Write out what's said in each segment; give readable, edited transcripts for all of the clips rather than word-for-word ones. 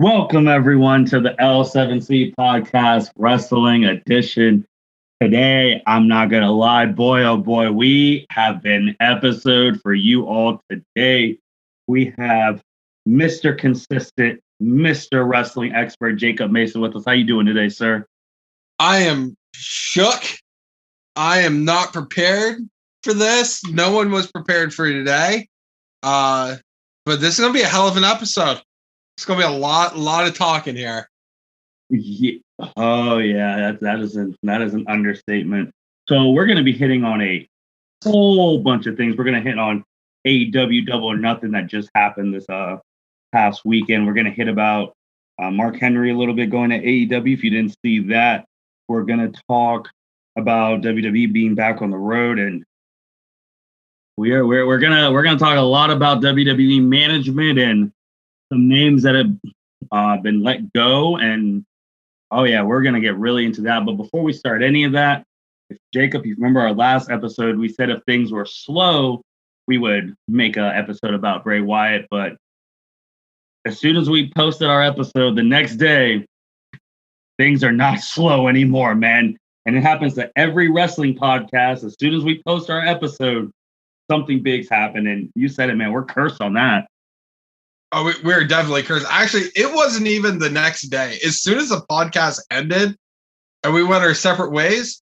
Welcome everyone to the L7C podcast wrestling edition. Today, I'm not gonna lie, boy oh boy, we have an episode for you all today. We have Mr. Consistent, Mr. Wrestling Expert Jacob Mason with us. How you doing today, sir? I am shook. I am not prepared for this. No one was prepared for today. But this is gonna be a hell of an episode. It's gonna be a lot of talking here. Yeah. Oh yeah, that is an understatement. So we're gonna be hitting on a whole bunch of things. We're gonna hit on AEW Double or Nothing that just happened this past weekend. We're gonna hit about Mark Henry a little bit going to AEW. If you didn't see that, we're gonna talk about WWE being back on the road, and we're gonna talk a lot about WWE management and some names that have been let go. And oh yeah, we're gonna get really into that. But before we start any of that, if Jacob, you remember our last episode, we said if things were slow, we would make an episode about Bray Wyatt. But as soon as we posted our episode the next day, things are not slow anymore, man. And it happens to every wrestling podcast. As soon as we post our episode, something big's happened. And you said it, man, we're cursed on that. Oh, we're definitely cursed. Actually, it wasn't even the next day. As soon as the podcast ended and we went our separate ways,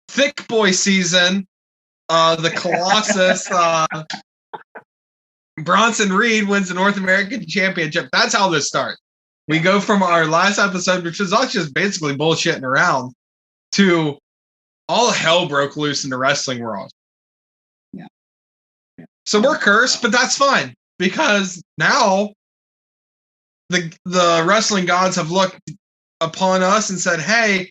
thick boy season, the Colossus, Bronson Reed wins the North American Championship. That's how this starts. We go from our last episode, which was us just basically bullshitting around, to all hell broke loose in the wrestling world. Yeah. So we're cursed, but that's fine. Because now the wrestling gods have looked upon us and said, hey,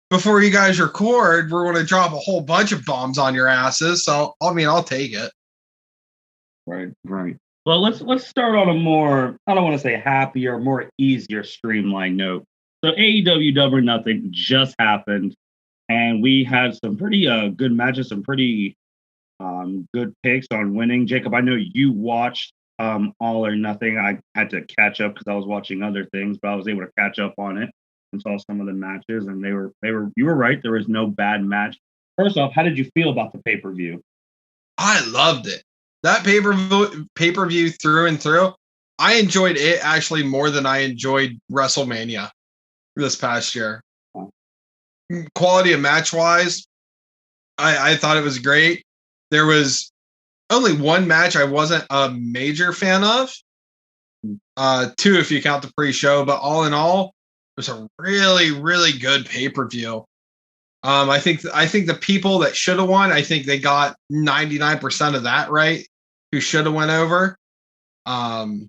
before you guys record, we're going to drop a whole bunch of bombs on your asses. So, I mean, I'll take it. Right. Well, let's start on a more, I don't want to say happier, more easier, streamlined note. So AEW Double or Nothing just happened, and we had some pretty good matches, some pretty good picks on winning. Jacob, I know you watched All or Nothing. I had to catch up because I was watching other things, but I was able to catch up on it and saw some of the matches, and they were you were right, there was no bad match. First off, how did you feel about the pay-per-view? I loved it. That pay-per-view through and through. I enjoyed it actually more than I enjoyed WrestleMania this past year. Quality of match wise, I thought it was great. There was only one match I wasn't a major fan of. Two if you count the pre-show, but all in all, it was a really, really good pay-per-view. I think the people that should have won, I think they got 99% of that right, who should have went over. Lots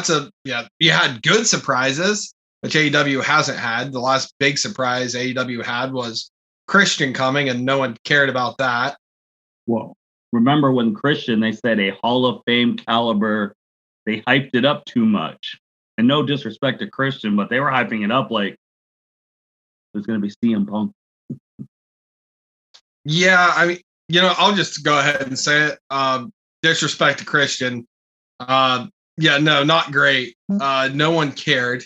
of, you had good surprises, which AEW hasn't had. The last big surprise AEW had was Christian coming, and no one cared about that. Well, remember when Christian, they said a Hall of Fame caliber, they hyped it up too much. And no disrespect to Christian, but they were hyping it up like it's going to be CM Punk. Yeah, I mean, I'll just go ahead and say it. Disrespect to Christian. No, not great. No one cared.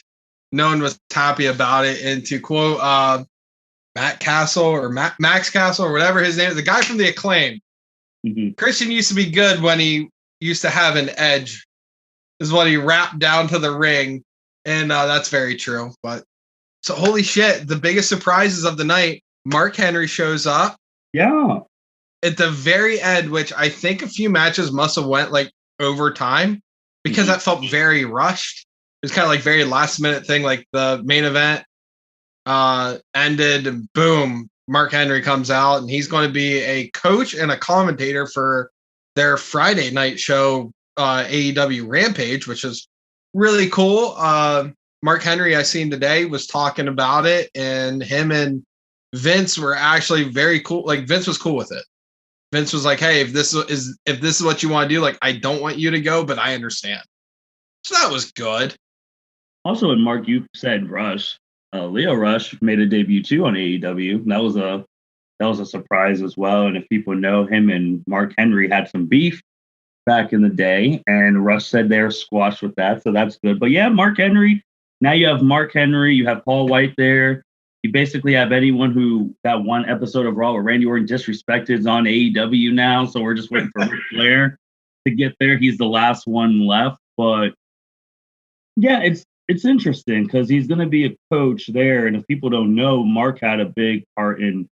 No one was happy about it. And to quote Matt Castle or Max Castle or whatever his name is, the guy from the Acclaim, Christian used to be good when he used to have an edge, is what he rapped down to the ring. And that's very true. But so holy shit, the biggest surprises of the night, Mark Henry shows up. Yeah. At the very end, which I think a few matches must have went like overtime because that felt very rushed. It was kind of like very last minute thing, like the main event ended and boom, Mark Henry comes out and he's going to be a coach and a commentator for their Friday night show, AEW Rampage, which is really cool. Mark Henry, I seen today, was talking about it, and him and Vince were actually very cool. Like Vince was cool with it. Vince was like, "Hey, if this is what you want to do, like I don't want you to go, but I understand." So that was good. Also, and Mark, you said Rush. Leo Rush made a debut too on AEW. That was a surprise as well. And if people know, him and Mark Henry had some beef. back in the day, and Russ said they're squashed with that, so that's good. But yeah, Mark Henry. Now you have Mark Henry, you have Paul White there. You basically have anyone who that one episode of Raw where Randy Orton disrespected is on AEW now, so we're just waiting for Ric Flair to get there. He's the last one left, but yeah, it's interesting because he's going to be a coach there, and if people don't know, Mark had a big part in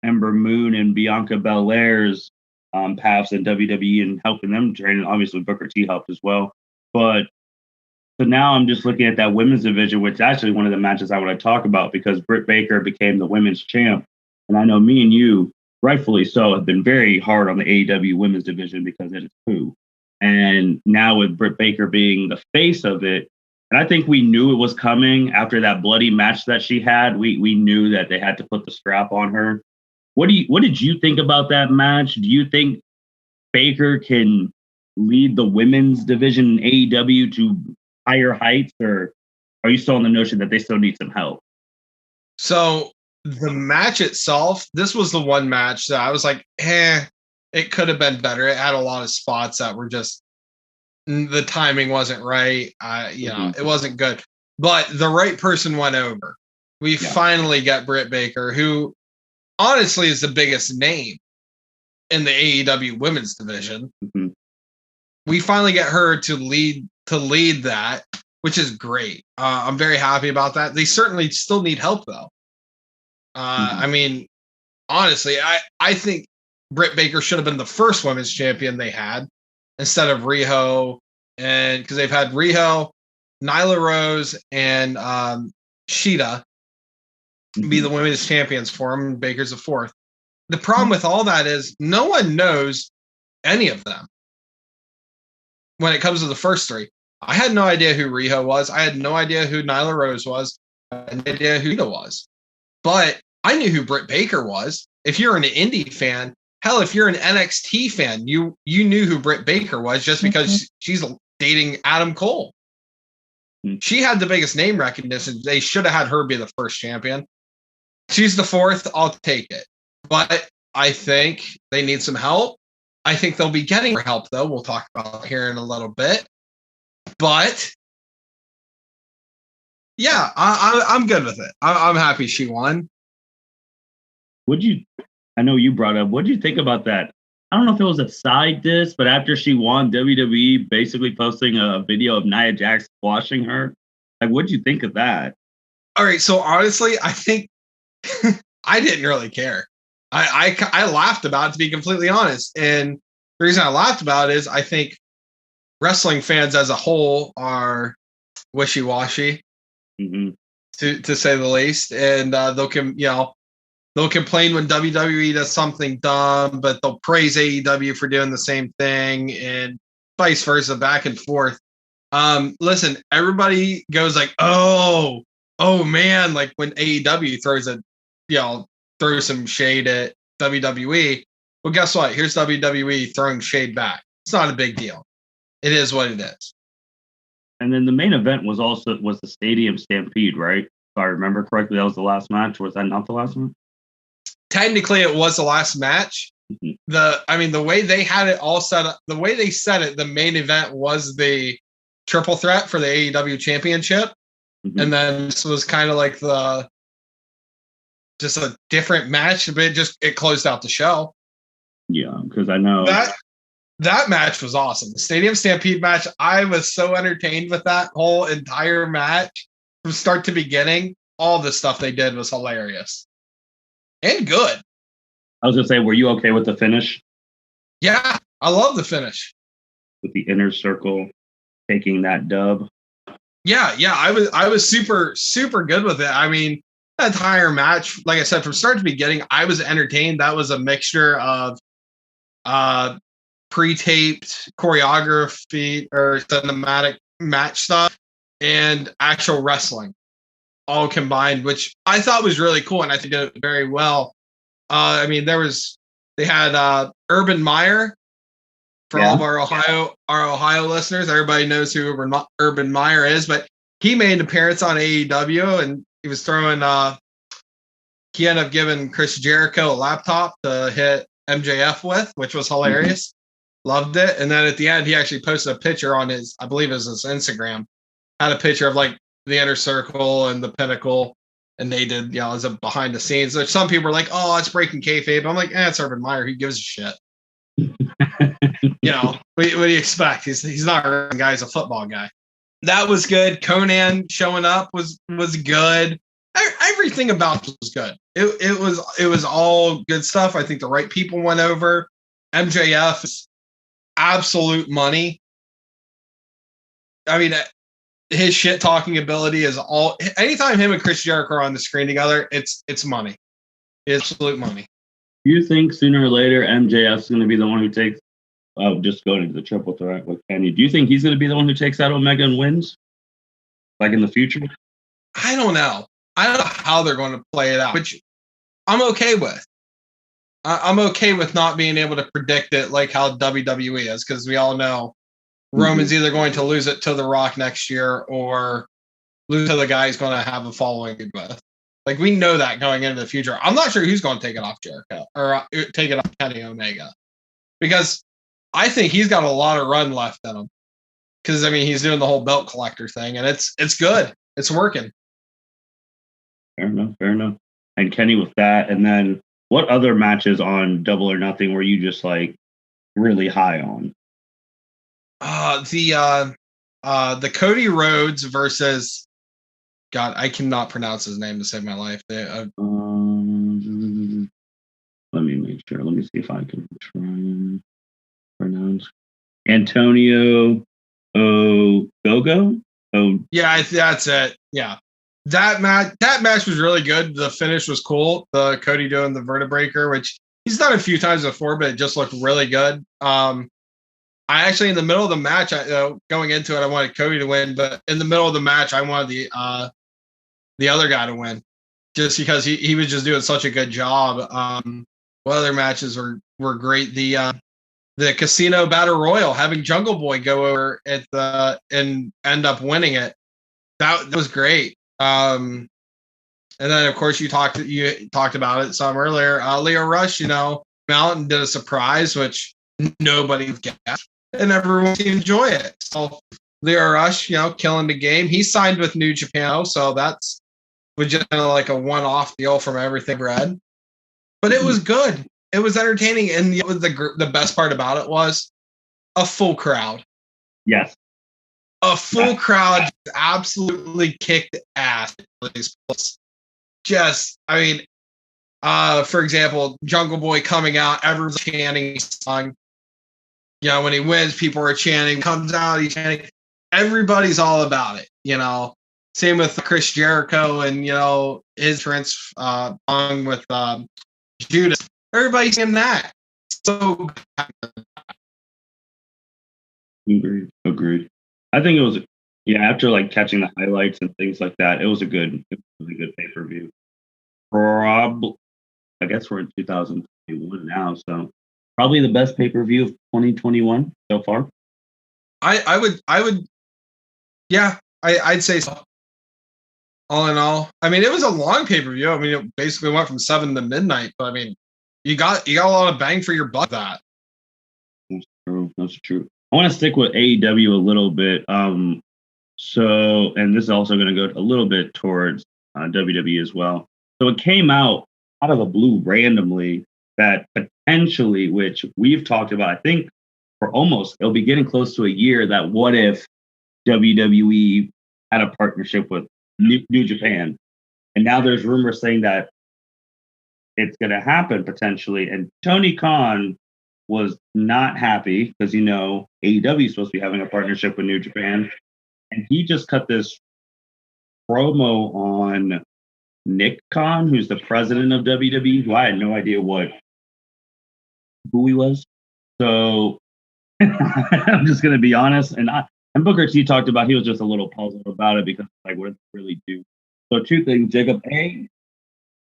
Ember Moon and Bianca Belair's paths in WWE and helping them train. And obviously, Booker T helped as well, but. So now I'm just looking at that women's division, which is actually one of the matches I want to talk about because Britt Baker became the women's champ. And I know me and you, rightfully so, have been very hard on the AEW women's division because it is poo. And now with Britt Baker being the face of it, and I think we knew it was coming after that bloody match that she had. We knew that they had to put the strap on her. What did you think about that match? Do you think Baker can lead the women's division in AEW to higher heights, or are you still on the notion that they still need some help? So the match itself, this was the one match that I was like, it could have been better. It had a lot of spots that were just the timing wasn't right. It wasn't good. But the right person went over. We finally got Britt Baker, who honestly is the biggest name in the AEW women's division. Mm-hmm. We finally get her to lead that, which is great. I'm very happy about that. They certainly still need help, though. I mean, honestly, I think Britt Baker should have been the first women's champion they had instead of Riho, and because they've had Riho, Nyla Rose, and Shida be the women's champions for them. Baker's the fourth. The problem with all that is no one knows any of them. When it comes to the first three, I had no idea who Riho was. I had no idea who Nyla Rose was. I had no idea who Shida was. But I knew who Britt Baker was. If you're an indie fan, hell, if you're an NXT fan, you knew who Britt Baker was just because she's dating Adam Cole. She had the biggest name recognition. They should have had her be the first champion. She's the fourth. I'll take it. But I think they need some help. I think they'll be getting more help, though. We'll talk about it here in a little bit. But yeah, I'm good with it. I'm happy she won. I know you brought up, what'd you think about that? I don't know if it was a side diss, but after she won, WWE basically posting a video of Nia Jax squashing her. Like, what'd you think of that? All right, so honestly, I think I didn't really care. I laughed about it, to be completely honest. And the reason I laughed about it is I think wrestling fans as a whole are wishy-washy, to say the least. And they'll complain when WWE does something dumb, but they'll praise AEW for doing the same thing, and vice versa, back and forth. Listen, everybody goes like, oh man, like when AEW throws some shade at WWE. Well, guess what? Here's WWE throwing shade back. It's not a big deal. It is what it is. And then the main event was the Stadium Stampede, right? If I remember correctly, that was the last match. Was that not the last one? Technically, it was the last match. The way they had it all set up, the way they said it, the main event was the triple threat for the AEW Championship. And then this was kind of like just a different match, but it closed out the show. Yeah, because I know that match was awesome. The Stadium Stampede match, I was so entertained with that whole entire match from start to beginning. All the stuff they did was hilarious and good. I was gonna say, were you okay with the finish? Yeah, I love the finish with the Inner Circle taking that dub. Yeah, I was super, super good with it. I mean, the entire match, like I said, from start to beginning, I was entertained. That was a mixture of pre-taped choreography or cinematic match stuff and actual wrestling all combined, which I thought was really cool, and I think did it very well. I mean, they had Urban Meyer. For all of our Ohio listeners, everybody knows who Urban Meyer is, but he made an appearance on AEW, and he was throwing. He ended up giving Chris Jericho a laptop to hit MJF with, which was hilarious. Loved it. And then at the end, he actually posted a picture on his, I believe it was his Instagram, had a picture of like the Inner Circle and the Pinnacle. And they did, as a behind the scenes. Which some people were like, "Oh, it's breaking kayfabe." I'm like, it's Urban Meyer. Who gives a shit? What do you expect? He's not a guy. He's a football guy. That was good. Conan showing up was good. Everything about it was good. It was all good stuff. I think the right people went over. MJF is absolute money. I mean, his shit talking ability is all. Anytime him and Chris Jericho are on the screen together, it's money. It's absolute money. Do you think sooner or later MJF's going to be the one who takes? Just going into the triple threat with Kenny. Do you think he's going to be the one who takes out Omega and wins? Like in the future? I don't know. I don't know how they're going to play it out, which I'm okay with. I'm okay with not being able to predict it like how WWE is, because we all know Roman's either going to lose it to The Rock next year or lose to the guy he's going to have a following with. Like, we know that going into the future. I'm not sure who's going to take it off Jericho or take it off Kenny Omega, because I think he's got a lot of run left in him. Because, I mean, he's doing the whole belt collector thing, and it's good. It's working. Fair enough. And Kenny with that. And then what other matches on Double or Nothing were you just like really high on? The Cody Rhodes versus, God, I cannot pronounce his name to save my life. Let me make sure. Let me see if I can try and pronounce Antonio Ogogo. Yeah, that's it. Yeah, that match was really good. The finish was cool. The Cody doing the vertebraker, which he's done a few times before, but it just looked really good. I actually, in the middle of the match, going into it, I wanted Cody to win, but in the middle of the match, I wanted the other guy to win, just because he was just doing such a good job. What other matches were great? The Casino Battle Royal, having Jungle Boy go over and end up winning it. That was great. And then of course you talked about it some earlier. Leo Rush, Mountain did a surprise, which nobody guessed, and everyone to enjoy it. So Leo Rush, killing the game. He signed with New Japan, so that's was just kind of like a one-off deal from everything read. But it was good. It was entertaining, and it was the best part about it was a full crowd. Yes. A full crowd absolutely kicked ass. Just, I mean, for example, Jungle Boy coming out, everyone's chanting his song. When he wins, people are chanting. Comes out, he's chanting. Everybody's all about it. Same with Chris Jericho and his trance song with Judas. Everybody's in that. So agreed. I think it was after like catching the highlights and things like that, it was a really good pay-per-view. Probably, I guess we're in 2021 now, so probably the best pay-per-view of 2021 so far. I'd say so. All in all, I mean, it was a long pay-per-view. I mean, it basically went from 7 to midnight, but I mean, you got a lot of bang for your buck. That's true. I want to stick with AEW a little bit. So, and this is also going to go a little bit towards WWE as well. So it came out of the blue randomly that potentially, which we've talked about, I think it'll be getting close to a year, that what if WWE had a partnership with New Japan? And now there's rumors saying that it's going to happen potentially. And Tony Kahn was not happy because, AEW is supposed to be having a partnership with New Japan. And he just cut this promo on Nick Kahn, who's the president of WWE, who I had no idea who he was. So I'm just going to be honest. And Booker T talked about, he was just a little puzzled about it because what does it really do? So two things, Jacob. A,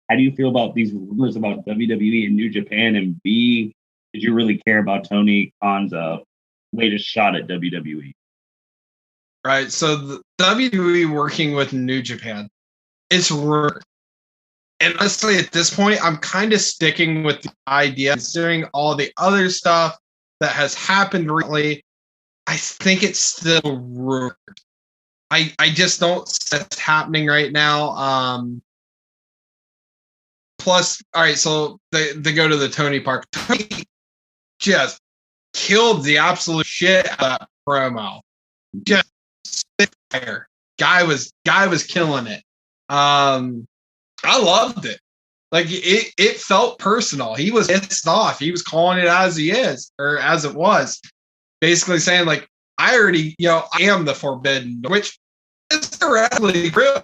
how do you feel about these rumors about WWE and New Japan? And B, did you really care about Tony Khan's latest shot at WWE? Right. So the WWE working with New Japan, it's rumored. And honestly, at this point, I'm kind of sticking with the idea, considering all the other stuff that has happened recently, I think it's still rumored. I just don't see it's happening right now. Plus, all right, so they go to the Tony part. Tony just killed the absolute shit out of that promo. Just fire. Guy was killing it. I loved it. Like it felt personal. He was pissed off. He was calling it as he is, or as it was. Basically saying, like, I already, I am the forbidden, which is directly real.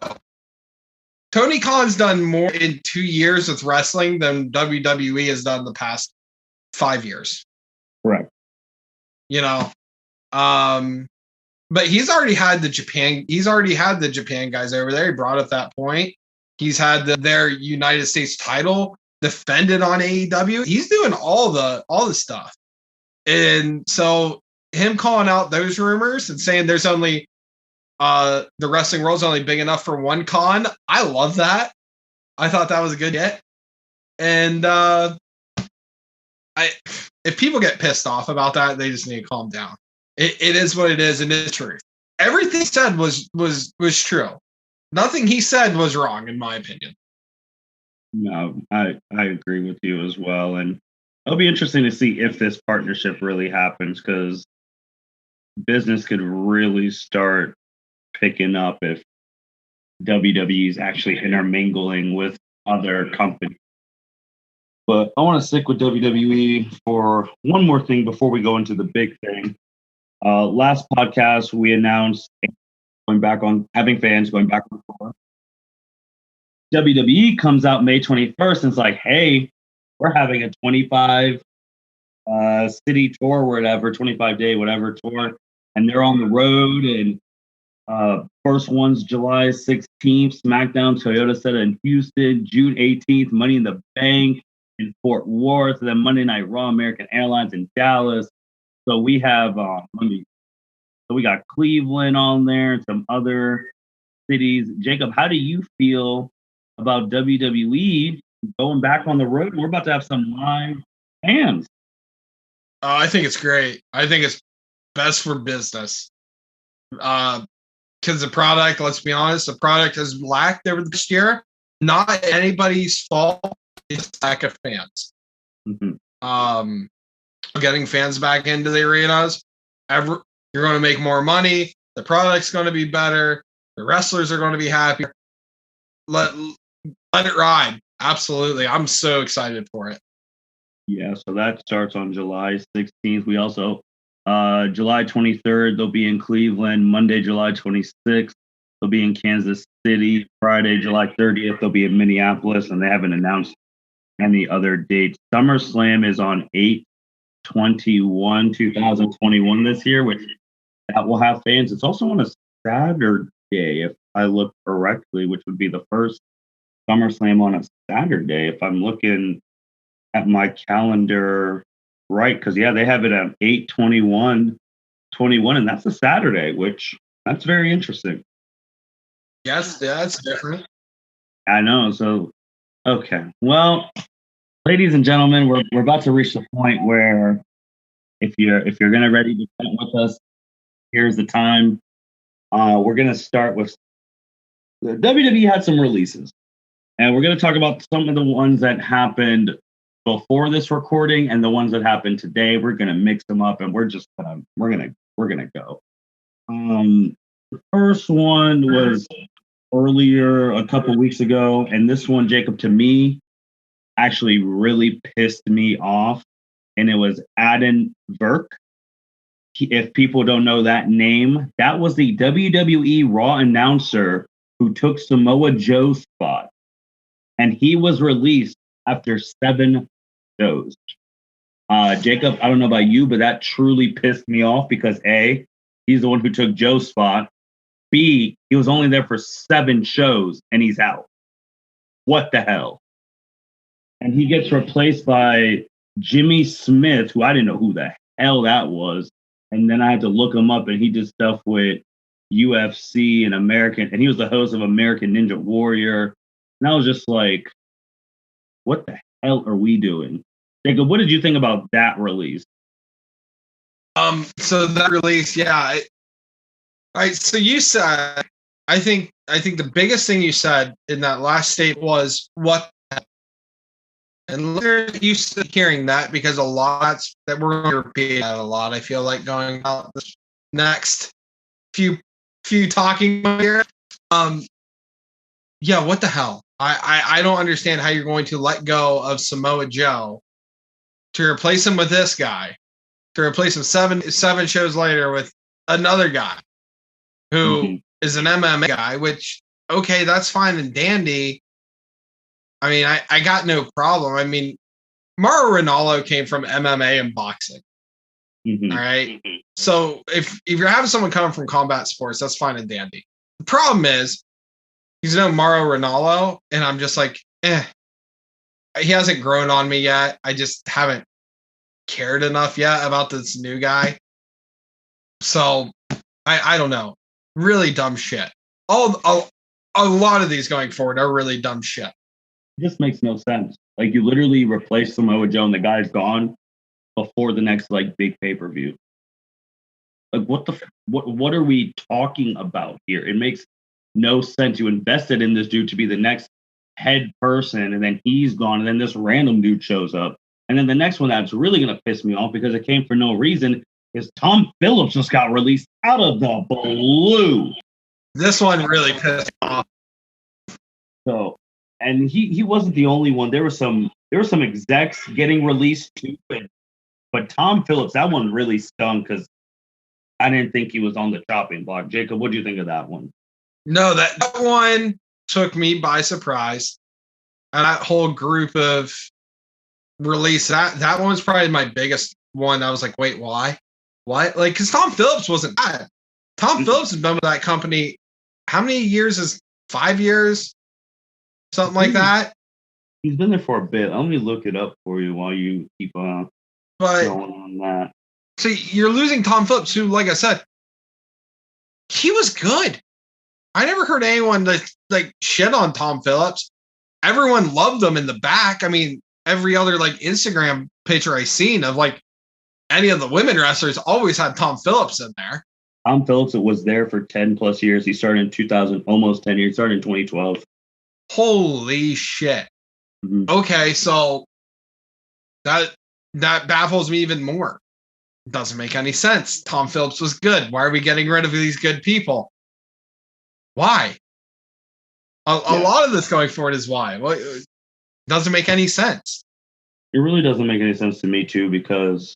Tony Khan's done more in 2 years with wrestling than WWE has done the past 5 years. Correct. But he's already had the Japan guys over there. He brought up that point. He's had their United States title defended on AEW. He's doing all the stuff. And so him calling out those rumors and saying there's only the wrestling world's only big enough for one Khan. I love that. I thought that was a good get. And if people get pissed off about that, they just need to calm down. It is what it is, and it's truth. Everything he said was true. Nothing he said was wrong, in my opinion. No, I agree with you as well. And it'll be interesting to see if this partnership really happens, because business could really start picking up if WWE is actually intermingling with other companies. But I want to stick with WWE for one more thing before we go into the big thing. Last podcast, we announced going back on having fans going back on tour. WWE comes out May 21st and it's like, hey, we're having a 25 city tour, whatever, 25-day, whatever tour. And they're on the road. And first one's July 16th, SmackDown Toyota Center in Houston, June 18th, Money in the Bank in Fort Worth, and then Monday Night Raw, American Airlines in Dallas. So we have, so we got Cleveland on there and some other cities. Jacob, how do you feel about WWE going back on the road? We're about to have some live fans. I think it's great. I think it's best for business. Because the product, let's be honest, the product has lacked over the year. Not anybody's fault. It's lack of fans. Mm-hmm. Getting fans back into the arenas. You're going to make more money. The product's going to be better. The wrestlers are going to be happier. Let it ride. Absolutely. I'm so excited for it. Yeah, so that starts on July 16th. We also, July 23rd, they'll be in Cleveland. Monday, July 26th, they'll be in Kansas City. Friday, July 30th, they'll be in Minneapolis, and they haven't announced any other dates. SummerSlam is on 8/21/2021 this year, which that will have fans. It's also on a Saturday, if I look correctly, which would be the first SummerSlam on a Saturday, if I'm looking at my calendar right, because they have it at 8/21/21, and that's a Saturday, which that's very interesting. Yes, yeah, that's different. I know. So, okay, well, ladies and gentlemen, we're about to reach the point where if you're gonna ready to chat with us, here's the time. We're gonna start with the WWE had some releases, and we're gonna talk about some of the ones that happened before this recording and the ones that happened today. We're gonna mix them up, and we're gonna go. The first one was earlier a couple weeks ago, and this one, Jacob, to me, actually really pissed me off, and it was Adam Verk. If people don't know that name, that was the WWE Raw announcer who took Samoa Joe's spot, and he was released after 7 shows. Jacob, I don't know about you, but that truly pissed me off because A, he's the one who took Joe's spot. B, he was only there for 7 shows and he's out. What the hell? And he gets replaced by Jimmy Smith, who I didn't know who the hell that was. And then I had to look him up, and he did stuff with UFC and American, and he was the host of American Ninja Warrior. And I was just like, what the hell are we doing? Jacob, what did you think about that release? So that release, yeah. All right. So you said, I think the biggest thing you said in that last statement was what. And later you started hearing that because a lot that we're going to repeat that a lot. I feel like going out this next few talking here. Yeah. What the hell? I don't understand how you're going to let go of Samoa Joe to replace him with this guy, to replace him seven shows later with another guy who is an MMA guy, which, okay, that's fine and dandy. I mean, I got no problem. I mean, Mauro Ranallo came from MMA and boxing. All right. So if you're having someone come from combat sports, that's fine and dandy. The problem is he's no Mauro Ranallo, and I'm just like, he hasn't grown on me yet. I just haven't cared enough yet about this new guy. So I don't know. Really dumb shit. A lot of these going forward are really dumb shit. It just makes no sense. Like, you literally replace Samoa Joe and the guy's gone before the next like big pay-per-view. Like, what are we talking about here? It makes no sense. You invested in this dude to be the next head person, and then he's gone, and then this random dude shows up. And then the next one that's really going to piss me off because it came for no reason is Tom Phillips just got released out of the blue. This one really pissed me off. So, and he wasn't the only one. There were some execs getting released too, but Tom Phillips, that one really stung because I didn't think he was on the chopping block. Jacob, what do you think of that one? No, that one took me by surprise. And that whole group of release, that one was probably my biggest one. I was like, wait, why? What? Like, because Tom Phillips wasn't bad. Tom Phillips has been with that company. How many years is 5 years? Something like that. He's been there for a bit. Let me look it up for you while you keep going on that. So you're losing Tom Phillips, who, like I said, he was good. I never heard anyone like shit on Tom Phillips. Everyone loved him in the back. I mean, every other like Instagram picture I seen of like any of the women wrestlers always had Tom Phillips in there. Tom Phillips was there for 10 plus years. He started in 2000, almost 10 years. He started in 2012. Holy shit. Okay, so that baffles me even more. Doesn't make any sense. Tom Phillips was good. Why are we getting rid of these good people? Why? A lot of this going forward is why. Well, it doesn't make any sense. It really doesn't make any sense to me too, because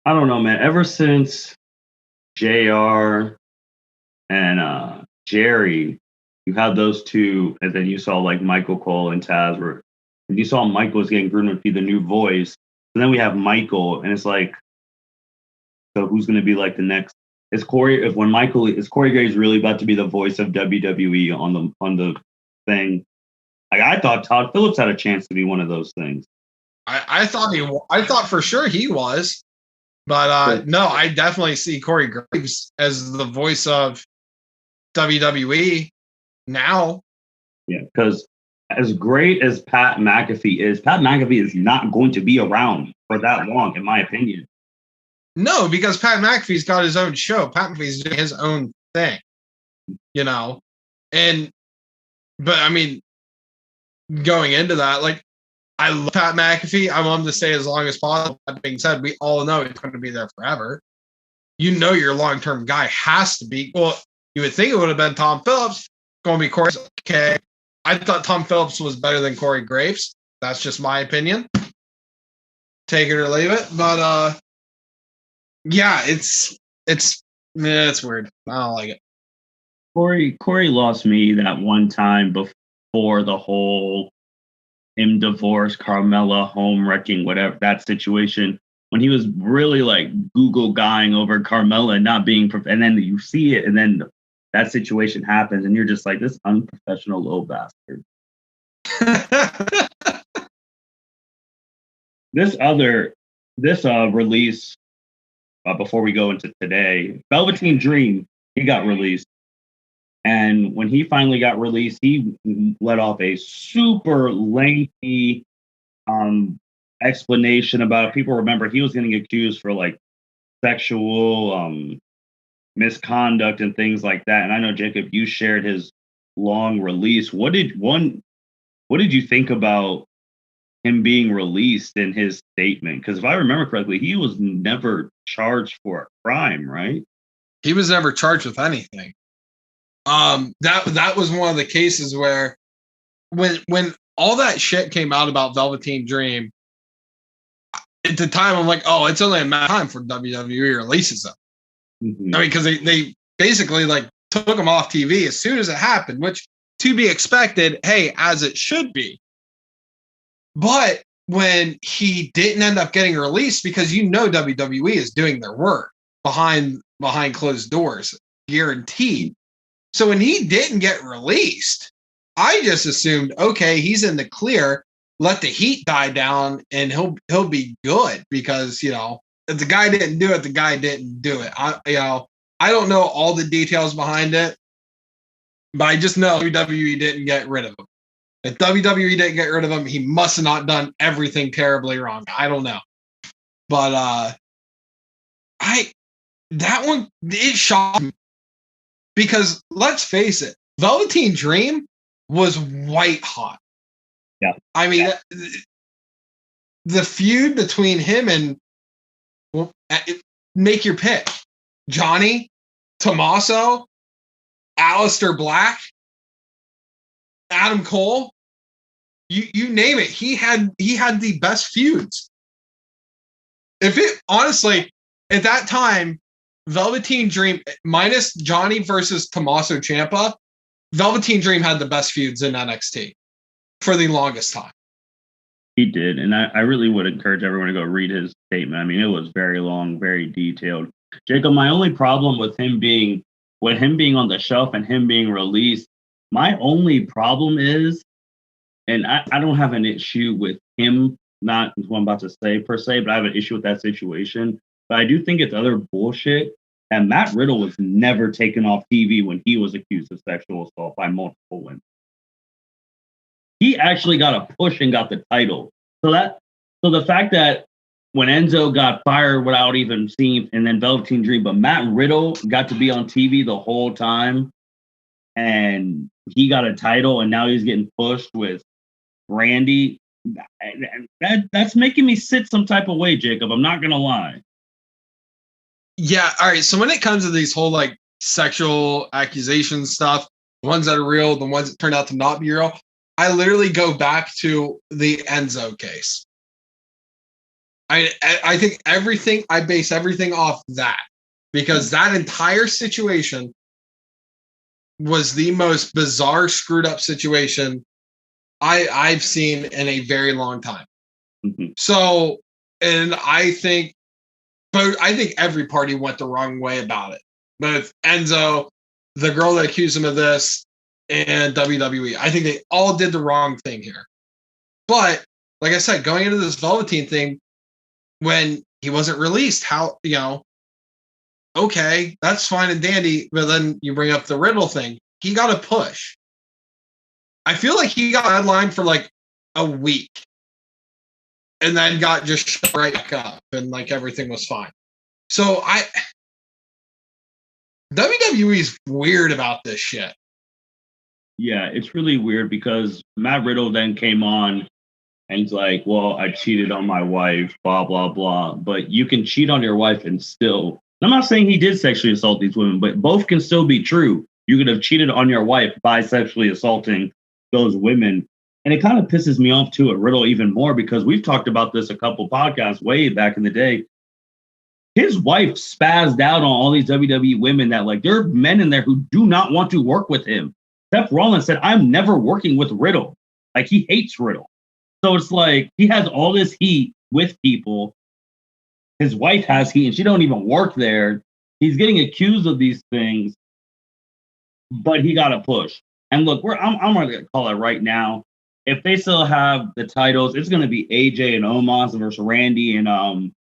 I don't know, man. Ever since JR and Jerry, you had those two, and then you saw like Michael Cole and Taz and you saw Michael was getting groomed to be the new voice. And then we have Michael, and it's like, so who's going to be like the next? Is Corey Graves really about to be the voice of WWE on the thing? Like, I thought Todd Phillips had a chance to be one of those things. I thought for sure he was, but no, I definitely see Corey Graves as the voice of WWE now. Yeah, because as great as Pat McAfee is not going to be around for that long, in my opinion. No, because Pat McAfee's got his own show. Pat McAfee's doing his own thing, but I mean, going into that, like, I love Pat McAfee. I want him to stay as long as possible. That being said, we all know he's going to be there forever. You know, your long-term guy has to be. Well, you would think it would have been Tom Phillips. Going to be Corey. Okay, I thought Tom Phillips was better than Corey Graves. That's just my opinion. Take it or leave it, but yeah, it's weird. I don't like it. Corey lost me that one time before the whole him divorce, Carmella, home wrecking, whatever, that situation, when he was really like Google guying over Carmella and not being, and then you see it, and then that situation happens, and you're just like, this unprofessional little bastard. This release, before we go into today, Velveteen Dream, he got released. And when he finally got released, he let off a super lengthy explanation about it. People remember he was getting accused for like sexual misconduct and things like that. And I know, Jacob, you shared his long release. What did you think about him being released in his statement? Because if I remember correctly, he was never charged for a crime, right? He was never charged with anything. That was one of the cases where when all that shit came out about Velveteen Dream, at the time I'm like, oh, it's only a matter of time for WWE releases them. Mm-hmm. I mean, because they basically like took him off TV as soon as it happened, which to be expected, hey, as it should be. But when he didn't end up getting released, because WWE is doing their work behind closed doors, guaranteed. So when he didn't get released, I just assumed, okay, he's in the clear. Let the heat die down, and he'll be good, because if the guy didn't do it, the guy didn't do it. I don't know all the details behind it, but I just know WWE didn't get rid of him. If WWE didn't get rid of him, he must have not done everything terribly wrong. I don't know. But that one, it shocked me. Because let's face it, Velveteen Dream was white hot. Yeah. I mean, the feud between him and, make your pick. Johnny, Tommaso, Aleister Black, Adam Cole, you name it. He had the best feuds. Honestly, at that time, Velveteen Dream minus Johnny versus Tommaso Ciampa, Velveteen Dream had the best feuds in NXT for the longest time. He did, and I really would encourage everyone to go read his statement. I mean, it was very long, very detailed. Jacob, my only problem with him being on the shelf and him being released, my only problem is, and I don't have an issue with him, not what I'm about to say per se, but I have an issue with that situation. But I do think it's other bullshit. And Matt Riddle was never taken off TV when he was accused of sexual assault by multiple women. He actually got a push and got the title. So the fact that when Enzo got fired without even seeing, and then Velveteen Dream, but Matt Riddle got to be on TV the whole time, and he got a title, and now he's getting pushed with Randy. That's making me sit some type of way, Jacob. I'm not gonna lie. Yeah, all right. So when it comes to these whole like sexual accusation stuff, the ones that are real, the ones that turned out to not be real, I literally go back to the Enzo case. I think I base everything off that, because that entire situation was the most bizarre, screwed up situation I've seen in a very long time. Mm-hmm. So, and I think every party went the wrong way about it. Both Enzo, the girl that accused him of this, and WWE. I think they all did the wrong thing here. But like I said, going into this Velveteen thing, when he wasn't released, okay, that's fine and dandy. But then you bring up the Riddle thing. He got a push. I feel like he got a headline for like a week, and then got just shut right back up, and like everything was fine. So WWE's weird about this shit. Yeah, it's really weird, because Matt Riddle then came on and he's like, well, I cheated on my wife, blah, blah, blah. But you can cheat on your wife and still, I'm not saying he did sexually assault these women, but both can still be true. You could have cheated on your wife by sexually assaulting those women. And it kind of pisses me off too at Riddle even more, because we've talked about this a couple podcasts way back in the day. His wife spazzed out on all these WWE women that, like, there are men in there who do not want to work with him. Seth Rollins said, I'm never working with Riddle. Like, he hates Riddle. So it's like he has all this heat with people. His wife has heat, and she don't even work there. He's getting accused of these things, but he got a push. And look, I'm going to call it right now. If they still have the titles, it's going to be AJ and Omos versus Randy and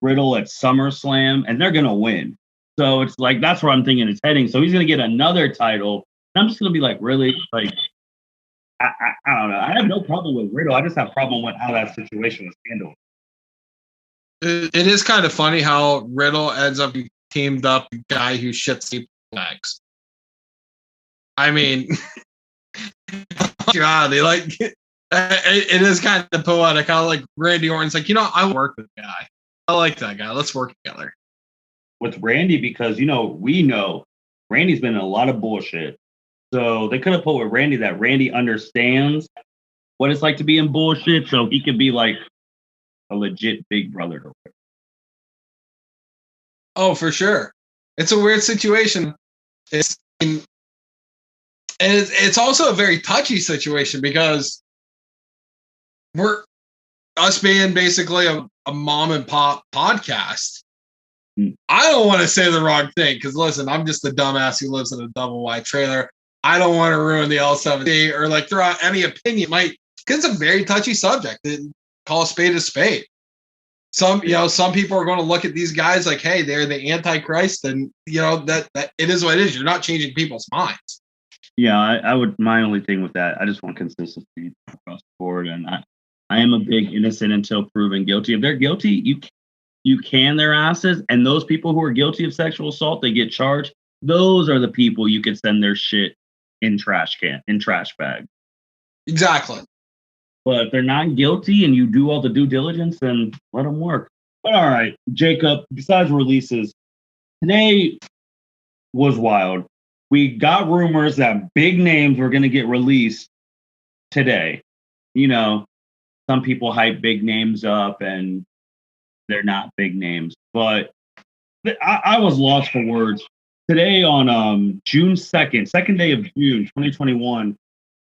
Riddle at SummerSlam, and they're going to win. So it's like, that's where I'm thinking it's heading. So he's going to get another title. And I'm just going to be like, really? Like, I don't know. I have no problem with Riddle. I just have a problem with how that situation was handled. It is kind of funny how Riddle ends up teamed up with a guy who shits people's bags. I mean, God, they like it is kind of poetic. How like Randy Orton's like, I work with the guy. I like that guy. Let's work together. With Randy, because we know Randy's been in a lot of bullshit. So they could have put with Randy that Randy understands what it's like to be in bullshit, so he could be like a legit big brother to Rick. Oh, for sure. It's a weird situation. It's also a very touchy situation because we're us being basically a mom and pop podcast. I don't want to say the wrong thing because listen, I'm just a dumbass who lives in a double wide trailer. I don't want to ruin the L7C or like throw out any opinion. Because it's a very touchy subject. Call a spade. Some people are going to look at these guys like, hey, they're the Antichrist, and that it is what it is. You're not changing people's minds. Yeah, I would. My only thing with that, I just want consistency across the board, and I am a big innocent until proven guilty. If they're guilty, you can their asses, and those people who are guilty of sexual assault, they get charged. Those are the people you could send their shit in trash bag. Exactly. But if they're not guilty and you do all the due diligence, then let them work. But all right, Jacob, besides releases, today was wild. We got rumors that big names were going to get released today. Some people hype big names up and they're not big names. But I was lost for words. Today on June 2nd, second day of June 2021,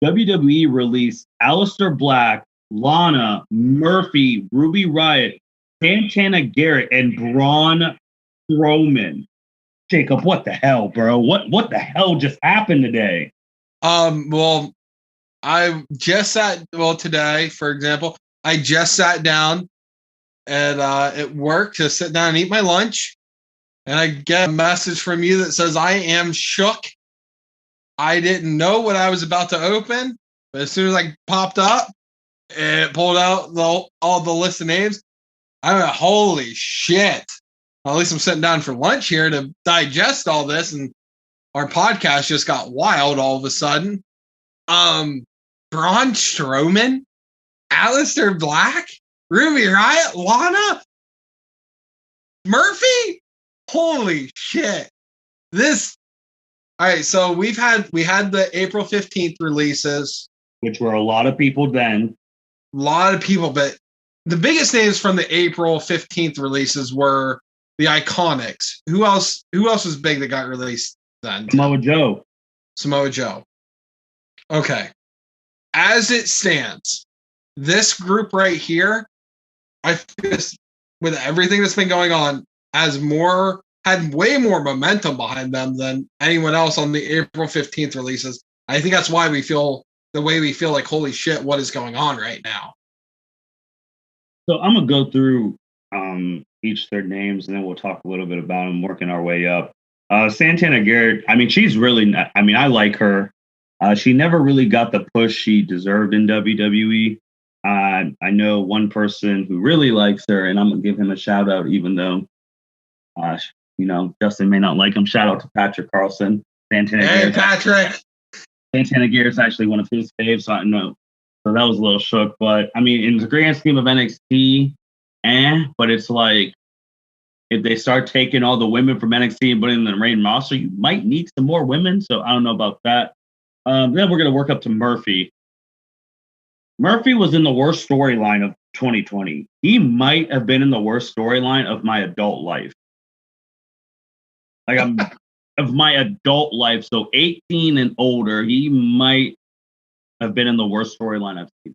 WWE released Aleister Black, Lana, Murphy, Ruby Riott, Santana Garrett, and Braun Strowman. Jacob, what the hell, bro? What the hell just happened today? Well, today, for example, I just sat down at work to sit down and eat my lunch, and I get a message from you that says I am shook. I didn't know what I was about to open, but as soon as I popped up, it pulled out all the list of names. I went, holy shit. Well, at least I'm sitting down for lunch here to digest all this, and our podcast just got wild all of a sudden. Braun Strowman, Aleister Black, Ruby Riott, Lana, Murphy. Holy shit! All right, so we had the April 15th releases, which were a lot of people then. A lot of people, but the biggest names from the April 15th releases were the Iconics. Who else was big that got released then? Samoa Joe. Okay. As it stands, this group right here, I feel with everything that's been going on, had way more momentum behind them than anyone else on the April 15th releases. I think that's why we feel the way we feel like, holy shit, what is going on right now? So I'm going to go through each of their names, and then we'll talk a little bit about them, working our way up. Santana Garrett, she's really, I like her. She never really got the push she deserved in WWE. I know one person who really likes her, and I'm going to give him a shout out, even though, Justin may not like him. Shout out to Patrick Carlson. Patrick. Santana Garrett's actually one of his faves, so I know. So that was a little shook. But, in the grand scheme of NXT, but it's like, if they start taking all the women from NXT and putting them in the main roster, you might need some more women. So I don't know about that. Then we're going to work up to Murphy. Murphy was in the worst storyline of 2020. He might have been in the worst storyline of my adult life. Of my adult life. So 18 and older, he might have been in the worst storyline I've seen.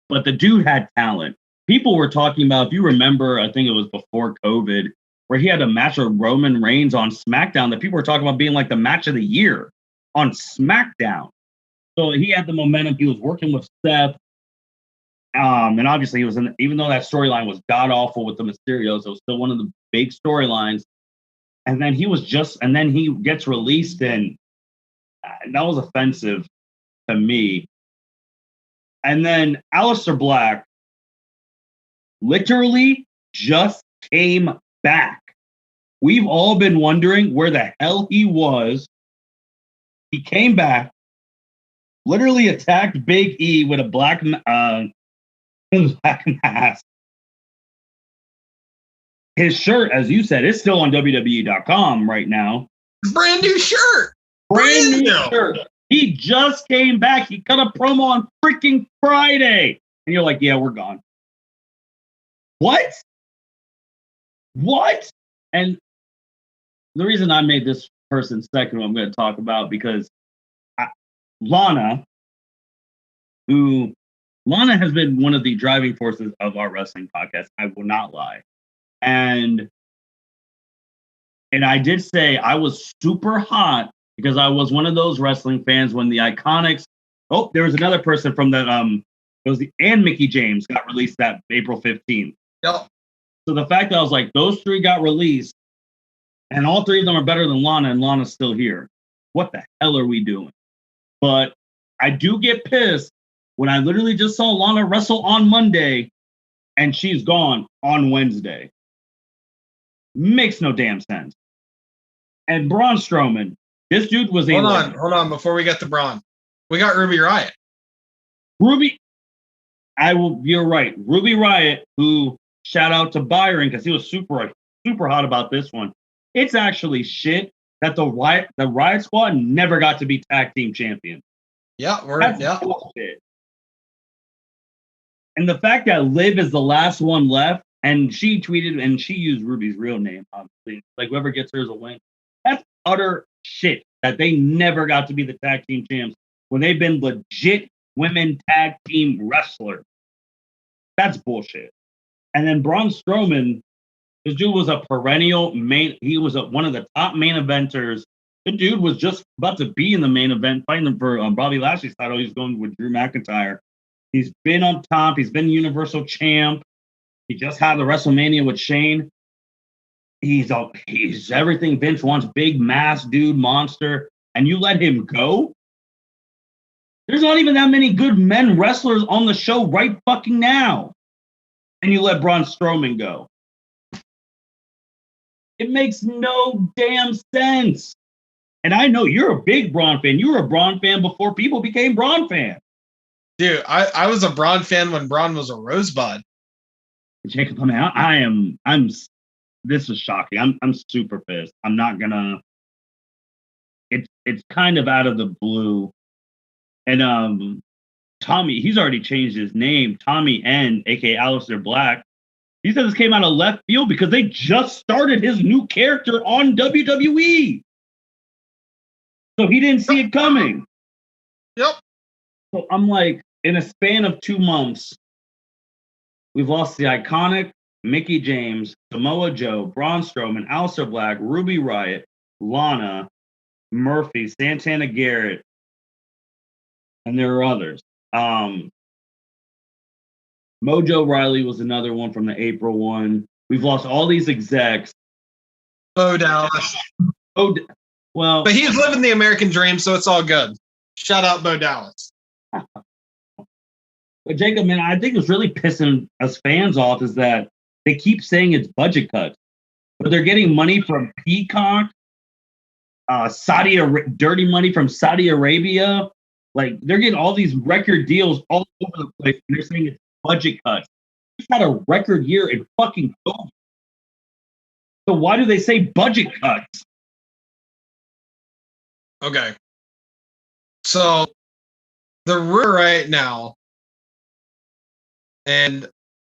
But the dude had talent. People were talking about, if you remember, I think it was before COVID, where he had a match with Roman Reigns on SmackDown that people were talking about being like the match of the year on SmackDown. So he had the momentum. He was working with Seth. And obviously he was even though that storyline was god awful with the Mysterios, it was still one of the big storylines. And then he gets released, and that was offensive to me. And then Aleister Black, literally just came back. We've all been wondering where the hell he was. He came back, literally attacked Big E with a black mask. His shirt, as you said, is still on WWE.com right now. Brand new shirt. Brand new shirt. He just came back. He cut a promo on freaking Friday. And you're like, yeah, we're gone. What? What? And the reason I made this person second, I'm going to talk about, because Lana has been one of the driving forces of our wrestling podcast. I will not lie. And I did say I was super hot because I was one of those wrestling fans when the Iconics. Oh, there was another person from that. And Mickie James got released that April 15th. Yep. So the fact that I was like, those three got released, and all three of them are better than Lana, and Lana's still here. What the hell are we doing? But I do get pissed when I literally just saw Lana wrestle on Monday, and she's gone on Wednesday. Makes no damn sense. And Braun Strowman, this dude was Hold on. Before we get to Braun, we got Ruby Riott. You're right. Ruby Riott, who, shout out to Byron, because he was super hot about this one. It's actually shit that the Riott Squad never got to be tag team champions. Yeah, bullshit. And the fact that Liv is the last one left, and she tweeted, and she used Ruby's real name, obviously. Like, whoever gets hers will win. That's utter shit that they never got to be the tag team champs when they've been legit women tag team wrestlers. That's bullshit. And then Braun Strowman, this dude was a perennial he was one of the top main eventers. The dude was just about to be in the main event, fighting them for Bobby Lashley's title. He's going with Drew McIntyre. He's been on top. He's been Universal Champ. He just had the WrestleMania with Shane. He's everything Vince wants. Big mass dude, monster. And you let him go? There's not even that many good men wrestlers on the show right fucking now. And you let Braun Strowman go. It makes no damn sense. And I know you're a big Braun fan. You were a Braun fan before people became Braun fans. Dude, I was a Braun fan when Braun was a Rosebud. Jacob, this is shocking. I'm super pissed. I'm not gonna. It's kind of out of the blue. And Tommy, he's already changed his name. Tommy N, aka Aleister Black. He said this came out of left field because they just started his new character on WWE. So he didn't see it coming. Yep. So I'm like, in a span of 2 months, we've lost the Iconic, Mickie James, Samoa Joe, Braun Strowman, Aleister Black, Ruby Riott, Lana, Murphy, Santana Garrett, and there are others. Mojo Riley was another one from the April one. We've lost all these execs. Bo Dallas. Well, but he's living the American dream, so it's all good. Shout out Bo Dallas. But Jacob, man, I think what's really pissing us fans off is that they keep saying it's budget cuts, but they're getting money from Peacock, dirty money from Saudi Arabia. Like, they're getting all these record deals all over the place, and they're saying it's budget cuts. We've had a record year in fucking COVID. So why do they say budget cuts? Okay. So the rumor right now, and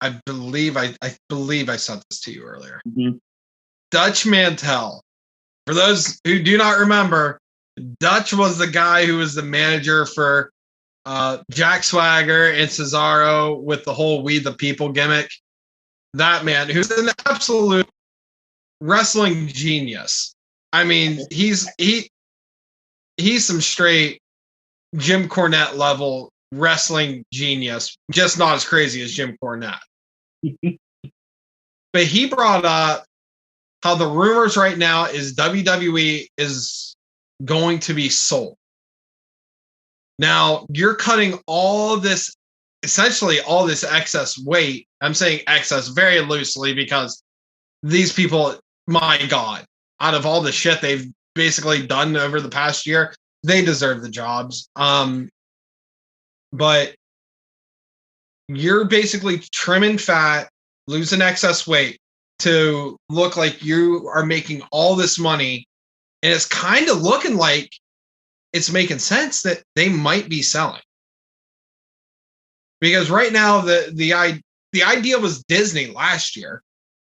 I believe I sent this to you earlier. Mm-hmm. Dutch Mantel. For those who do not remember, Dutch was the guy who was the manager for Jack Swagger and Cesaro with the whole "We the People" gimmick. That man, who's an absolute wrestling genius. I mean, he's some straight Jim Cornette level wrestling genius, just not as crazy as Jim Cornette. But he brought up how the rumors right now is WWE is going to be sold. Now, you're cutting all this essentially all this excess weight. I'm saying excess very loosely because these people, my God, out of all the shit they've basically done over the past year, they deserve the jobs. But you're basically trimming fat, losing excess weight to look like you are making all this money. And it's kind of looking like it's making sense that they might be selling. Because right now, the idea was Disney last year.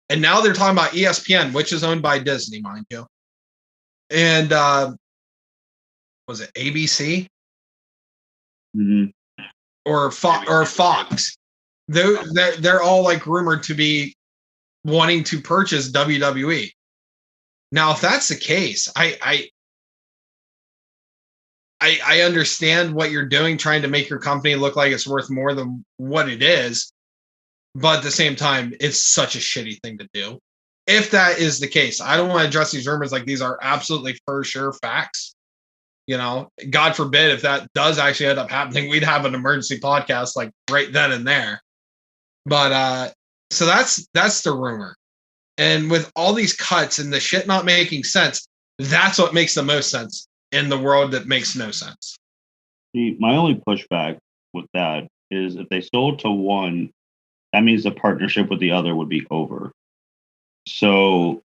And now they're talking about ESPN, which is owned by Disney, mind you. And was it ABC? Mm-hmm. Or Fox? They're all like rumored to be wanting to purchase WWE. Now, if that's the case, I understand what you're doing, trying to make your company look like it's worth more than what it is. But at the same time, it's such a shitty thing to do. If that is the case, I don't want to address these rumors like these are absolutely for sure facts. You know, God forbid if that does actually end up happening, we'd have an emergency podcast like right then and there. But so that's the rumor. And with all these cuts and the shit not making sense, that's what makes the most sense in the world that makes no sense. See, my only pushback with that is if they sold to one, that means the partnership with the other would be over. So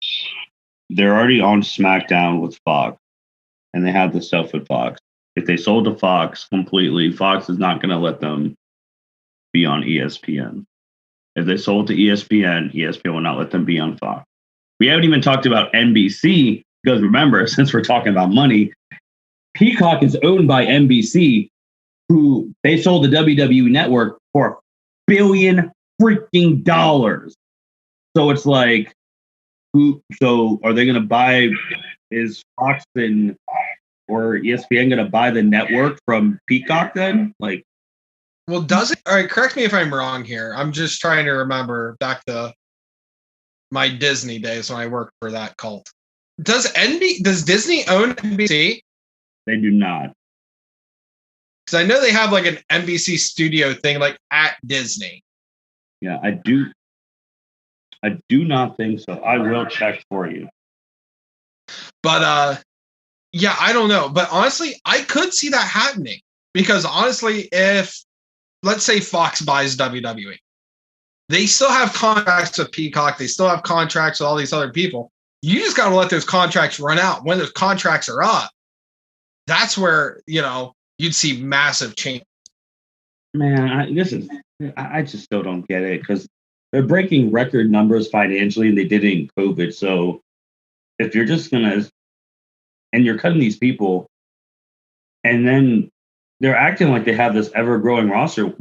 they're already on SmackDown with Fox, and they have the stuff with Fox. If they sold to Fox completely, Fox is not going to let them be on ESPN. If they sold to ESPN, ESPN will not let them be on Fox. We haven't even talked about NBC, because remember, since we're talking about money, Peacock is owned by NBC, who they sold the WWE network for $1 billion freaking dollars. So it's like, so are they going to buy, is Fox or ESPN going to buy the network from Peacock then? Like, well, does it? All right, correct me if I'm wrong here. I'm just trying to remember back to my Disney days when I worked for that cult. Does Disney own NBC? They do not. Because I know they have like an NBC studio thing like at Disney. Yeah, I do not think so. I will check for you. But yeah, I don't know. But honestly, I could see that happening. Because honestly, if let's say Fox buys WWE, they still have contracts with Peacock, they still have contracts with all these other people. You just got to let those contracts run out. When those contracts are up, that's where, you know, you'd see massive change. Man, I just still don't get it, because they're breaking record numbers financially, and they did it in COVID. So if you're just and you're cutting these people, and then they're acting like they have this ever-growing roster.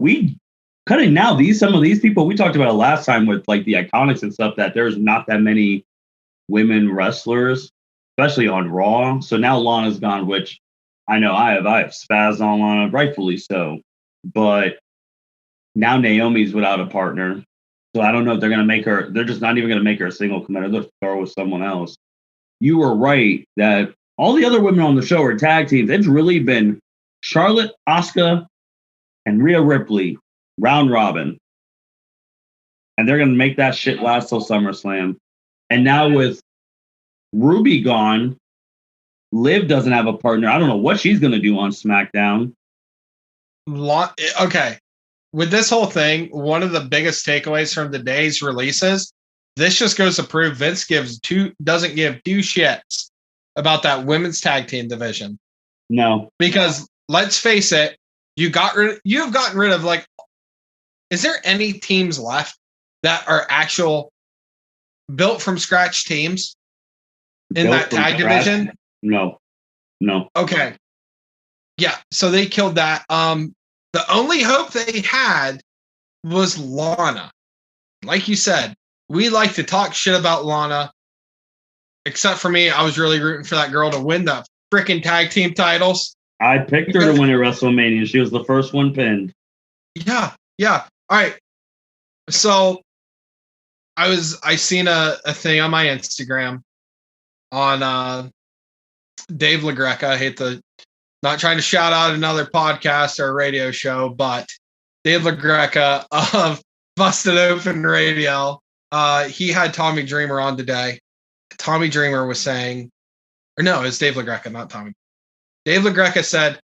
Cutting now, some of these people, we talked about it last time with like the Iconics and stuff, that there's not that many women wrestlers, especially on Raw. So now Lana's gone, which I know I have spazzed on Lana, rightfully so. But now Naomi's without a partner. So I don't know if they're going to make her, they're just not even going to make her a single competitor. They'll throw with someone else. You were right that all the other women on the show are tag teams. It's really been Charlotte, Asuka, and Rhea Ripley, round robin. And they're going to make that shit last till SummerSlam. And now with Ruby gone, Liv doesn't have a partner. I don't know what she's going to do on SmackDown. Okay. With this whole thing, one of the biggest takeaways from today's releases, this just goes to prove Vince doesn't give two shits about that women's tag team division. No. Because let's face it, you've gotten rid of, like, is there any teams left that are actual built from scratch teams in that tag division? No. Okay. Yeah, so they killed that. The only hope they had was Lana. Like you said, we like to talk shit about Lana. Except for me, I was really rooting for that girl to win the freaking tag team titles. I picked her to win at WrestleMania. She was the first one pinned. Yeah. All right. So I seen a thing on my Instagram on Dave LaGreca. I hate not trying to shout out another podcast or a radio show, but Dave LaGreca of Busted Open Radio. He had Tommy Dreamer on today. Tommy Dreamer was saying, or no, it's Dave LaGreca, not Tommy. Dave LaGreca said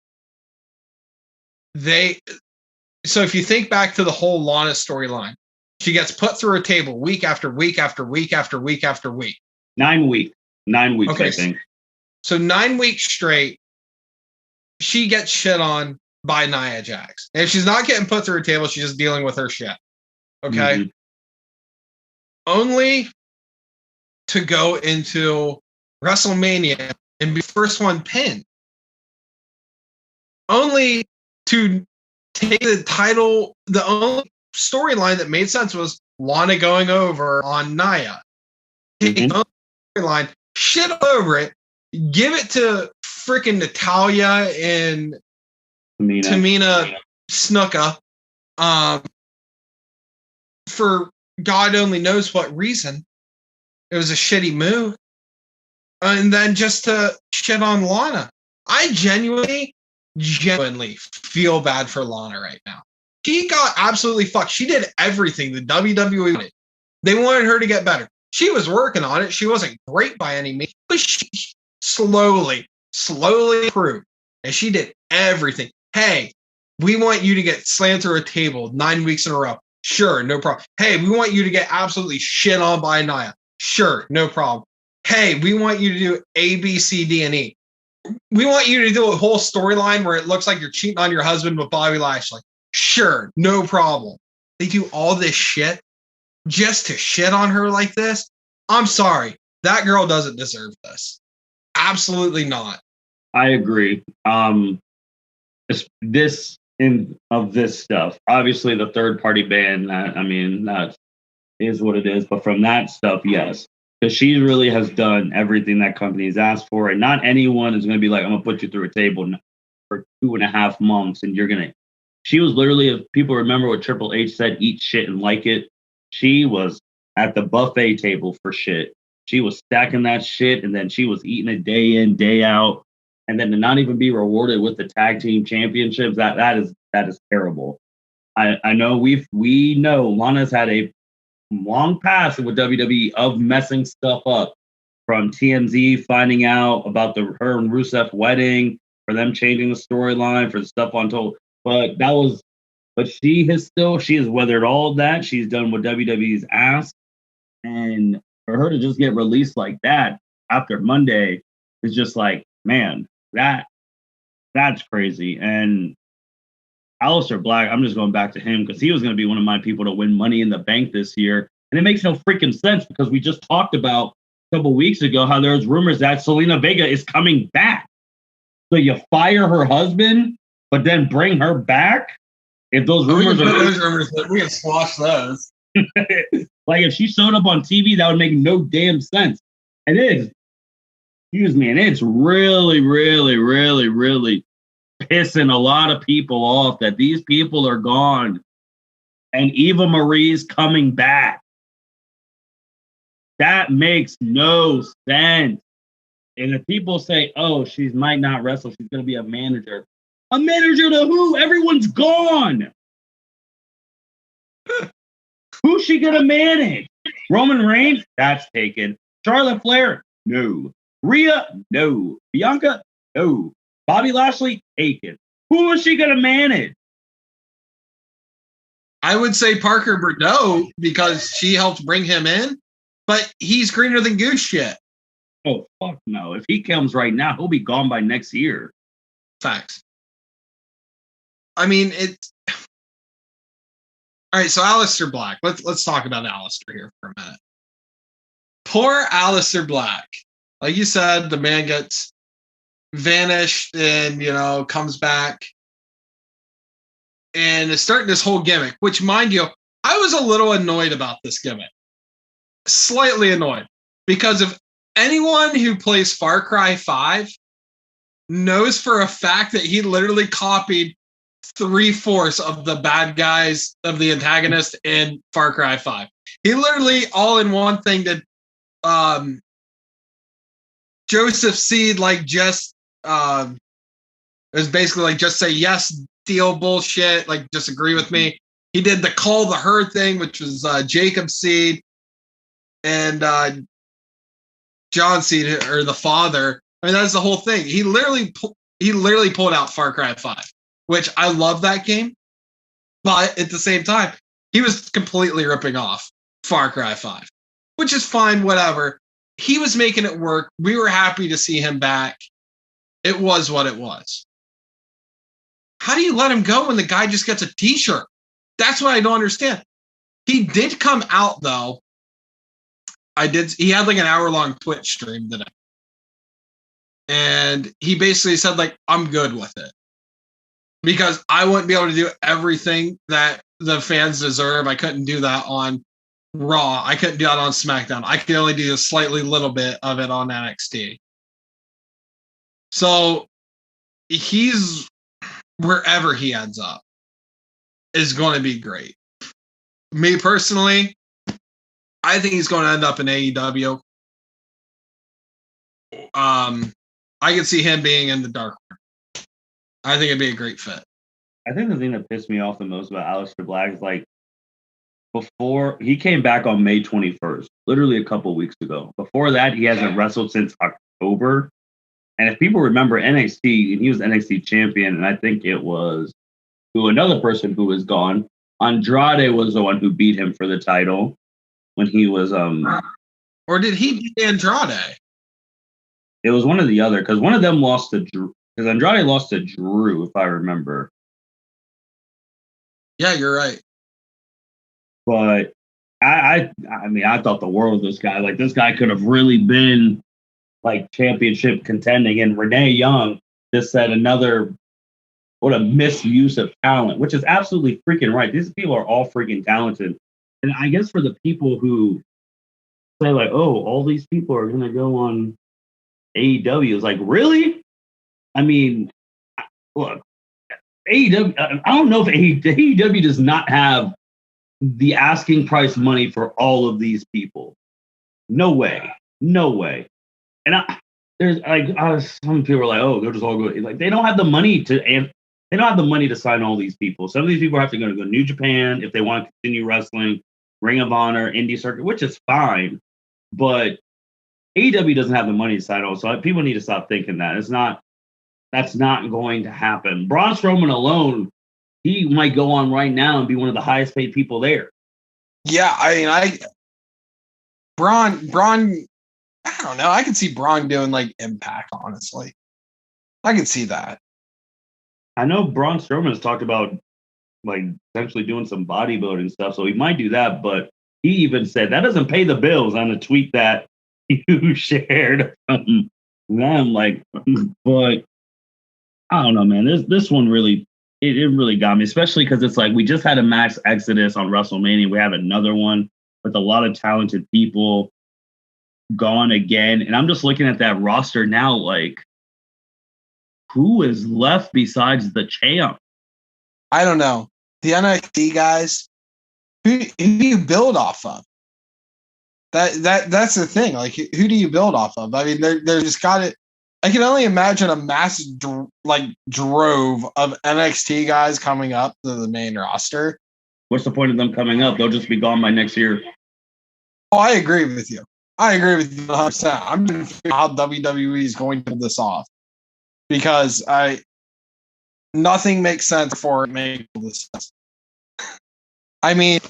so if you think back to the whole Lana storyline, she gets put through a table week after week after week after week after week. 9 weeks. 9 weeks, okay, I think. So 9 weeks straight, she gets shit on by Nia Jax. And if she's not getting put through a table, she's just dealing with her shit. Okay? Mm-hmm. Only to go into WrestleMania and be first one pinned. Only to take the title. The only storyline that made sense was Lana going over on Nia. Take the storyline, shit all over it, give it to freaking Natalya and Tamina Snuka for God only knows what reason. It was a shitty move. And then just to shit on Lana. I genuinely feel bad for Lana right now. She got absolutely fucked. She did everything the WWE wanted. They wanted her to get better. She was working on it. She wasn't great by any means, but she slowly improved. And she did everything. Hey, we want you to get slammed through a table 9 weeks in a row. Sure, no problem. Hey, we want you to get absolutely shit on by Nia. Sure, no problem. Hey, we want you to do A, B, C, D, and E. We want you to do a whole storyline where it looks like you're cheating on your husband with Bobby Lashley. Sure, no problem. They do all this shit just to shit on her like this. I'm sorry. That girl doesn't deserve this. Absolutely not. I agree. This stuff, obviously the third party ban, I mean, that is what it is. But from that stuff, yes. Because she really has done everything that companies asked for. And not anyone is going to be like, I'm going to put you through a table for 2.5 months. And she was literally, if people remember what Triple H said, eat shit and like it. She was at the buffet table for shit. She was stacking that shit. And then she was eating it day in, day out. And then to not even be rewarded with the tag team championships, that is terrible. I know we know Lana's had a long past with WWE of messing stuff up, from TMZ finding out about her and Rusev wedding, for them changing the storyline, for the stuff on Total. But she has weathered all of that. She's done what WWE's asked, and for her to just get released like that after Monday is just like, man, that's crazy. And Aleister Black, I'm just going back to him because he was going to be one of my people to win Money in the Bank this year. And it makes no freaking sense because we just talked about a couple weeks ago how there's rumors that Selena Vega is coming back. So you fire her husband, but then bring her back? If those rumors we can squash those. Like if she showed up on TV, that would make no damn sense. And it's really, really, really, really pissing a lot of people off that these people are gone and Eva Marie's coming back. That makes no sense. And if people say, oh, she might not wrestle, she's going to be a manager. A manager to who? Everyone's gone. Who's she going to manage? Roman Reigns? That's taken. Charlotte Flair? No. Rhea? No. Bianca? No. Bobby Lashley? Taken. Who is she going to manage? I would say Parker Bordeaux because she helped bring him in, but he's greener than goose shit. Oh, fuck no. If he comes right now, he'll be gone by next year. Facts. I mean, it's... All right, so Aleister Black. Let's talk about Aleister here for a minute. Poor Aleister Black. Like you said, the man gets vanished and, comes back and is starting this whole gimmick, which, mind you, I was a little annoyed about this gimmick. Slightly annoyed. Because if anyone who plays Far Cry 5 knows for a fact that he literally copied 3/4 of the bad guys of the antagonist in Far Cry 5. He literally all in one thing did Joseph Seed it was basically like just say yes, steal bullshit. Like, disagree with me. He did the call the herd thing, which was Jacob Seed and John Cena, or the father. I mean, that's the whole thing. He literally pulled out Far Cry 5, which I love that game. But at the same time, he was completely ripping off Far Cry 5, which is fine, whatever. He was making it work. We were happy to see him back. It was what it was. How do you let him go when the guy just gets a t-shirt? That's what I don't understand. He did come out, though. He had like an hour-long Twitch stream today. And he basically said, like, I'm good with it. Because I wouldn't be able to do everything that the fans deserve. I couldn't do that on Raw. I couldn't do that on SmackDown. I could only do a slightly little bit of it on NXT. So he's, wherever he ends up, is going to be great. Me personally, I think he's going to end up in AEW. I could see him being in the dark. I think it'd be a great fit. I think the thing that pissed me off the most about Aleister Black is, like, before he came back on May 21st, literally a couple weeks ago. Before that, he hasn't wrestled since October. And if people remember NXT, and he was NXT champion, and I think it was another person who was gone. Andrade was the one who beat him for the title when he was or did he beat Andrade? It was one or the other, because one of them lost to Drew. Because Andrade lost to Drew, if I remember. Yeah, you're right. But I mean, I thought the world of this guy. Like, this guy could have really been, like, championship contending. And Renee Young just said what a misuse of talent, which is absolutely freaking right. These people are all freaking talented. And I guess for the people who say, like, oh, all these people are going to go on AEW, it's like, really? I mean, look, AEW, I don't know if AEW does not have the asking price money for all of these people. No way. No way. And there's like some people are like, oh, they're just all good. Like, they don't have the money to sign all these people. Some of these people have to go to New Japan if they want to continue wrestling, Ring of Honor, Indie Circuit, which is fine. But AEW doesn't have the money to sign all. So people need to stop thinking that. That's not going to happen. Braun Strowman alone, he might go on right now and be one of the highest paid people there. Yeah, I mean, Braun, I don't know. I can see Braun doing, like, Impact, honestly. I can see that. I know Braun Strowman has talked about, like, essentially doing some bodybuilding stuff, so he might do that, but he even said that doesn't pay the bills on a tweet that you shared from them. Like, but I don't know, man. This one really, it really got me, especially because it's like we just had a mass exodus on WrestleMania. We have another one with a lot of talented people gone again. And I'm just looking at that roster now, like, who is left besides the champ? I don't know. The NXT guys, who do you build off of? That's the thing. Like, who do you build off of? I mean, they're just got it. I can only imagine a mass drove of NXT guys coming up to the main roster. What's the point of them coming up? They'll just be gone by next year. Oh, I agree with you. I agree with you 100%. I'm trying to figure out how WWE is going to pull this off, because nothing makes sense for it make this sense. I mean,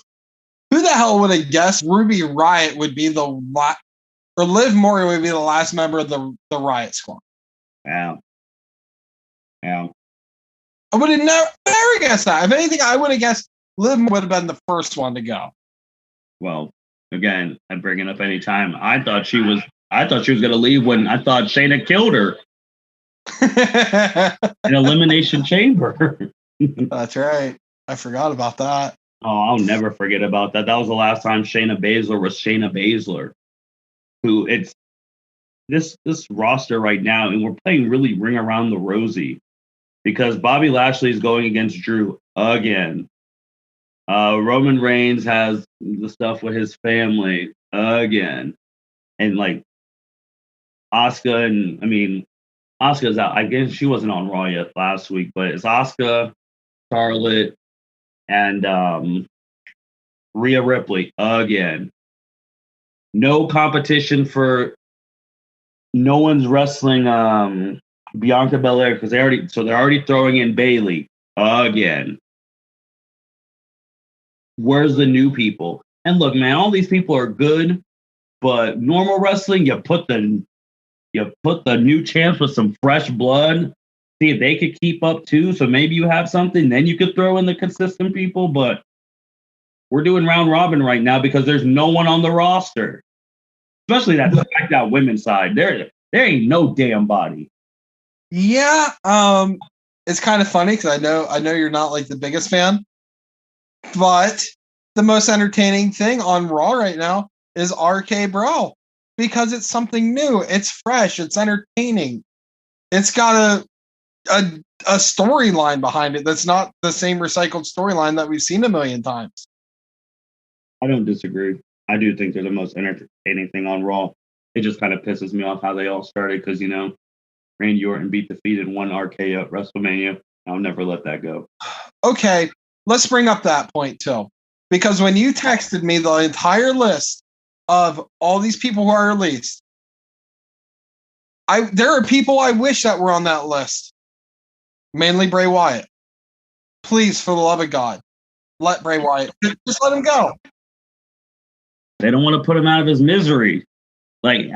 who the hell would have guessed Ruby Riott would be or Liv Morgan would be the last member of the Riot Squad? Yeah. I would have never guessed that. If anything, I would have guessed Liv would have been the first one to go. Well, again, I bring it up anytime. I thought she was going to leave when I thought Shayna killed her in Elimination Chamber. That's right. I forgot about that. Oh, I'll never forget about that. That was the last time Shayna Baszler was Shayna Baszler. Who it's this roster right now, and we're playing really Ring Around the Rosie because Bobby Lashley is going against Drew again. Roman Reigns has the stuff with his family again, and like Asuka's out. I guess she wasn't on Raw yet last week, but it's Asuka, Charlotte, and Rhea Ripley again. No competition for. No one's wrestling Bianca Belair because they're already throwing in Bayley again. Where's the new people? And look, man, all these people are good, but normal wrestling, you put the new champs with some fresh blood, see if they could keep up too. So maybe you have something, then you could throw in the consistent people. But we're doing round robin right now because there's no one on the roster, especially that SmackDown women's side. There ain't no damn body. Yeah, it's kind of funny because I know you're not like the biggest fan. But the most entertaining thing on Raw right now is RK Bro because it's something new. It's fresh. It's entertaining. It's got a storyline behind it that's not the same recycled storyline that we've seen a million times. I don't disagree. I do think they're the most entertaining thing on Raw. It just kind of pisses me off how they all started because, Randy Orton beat the Fiend and won RKO at WrestleMania. I'll never let that go. Okay. Let's bring up that point too, because when you texted me the entire list of all these people who are released, there are people I wish that were on that list. Mainly Bray Wyatt. Please, for the love of God, let Bray Wyatt just let him go. They don't want to put him out of his misery. Like,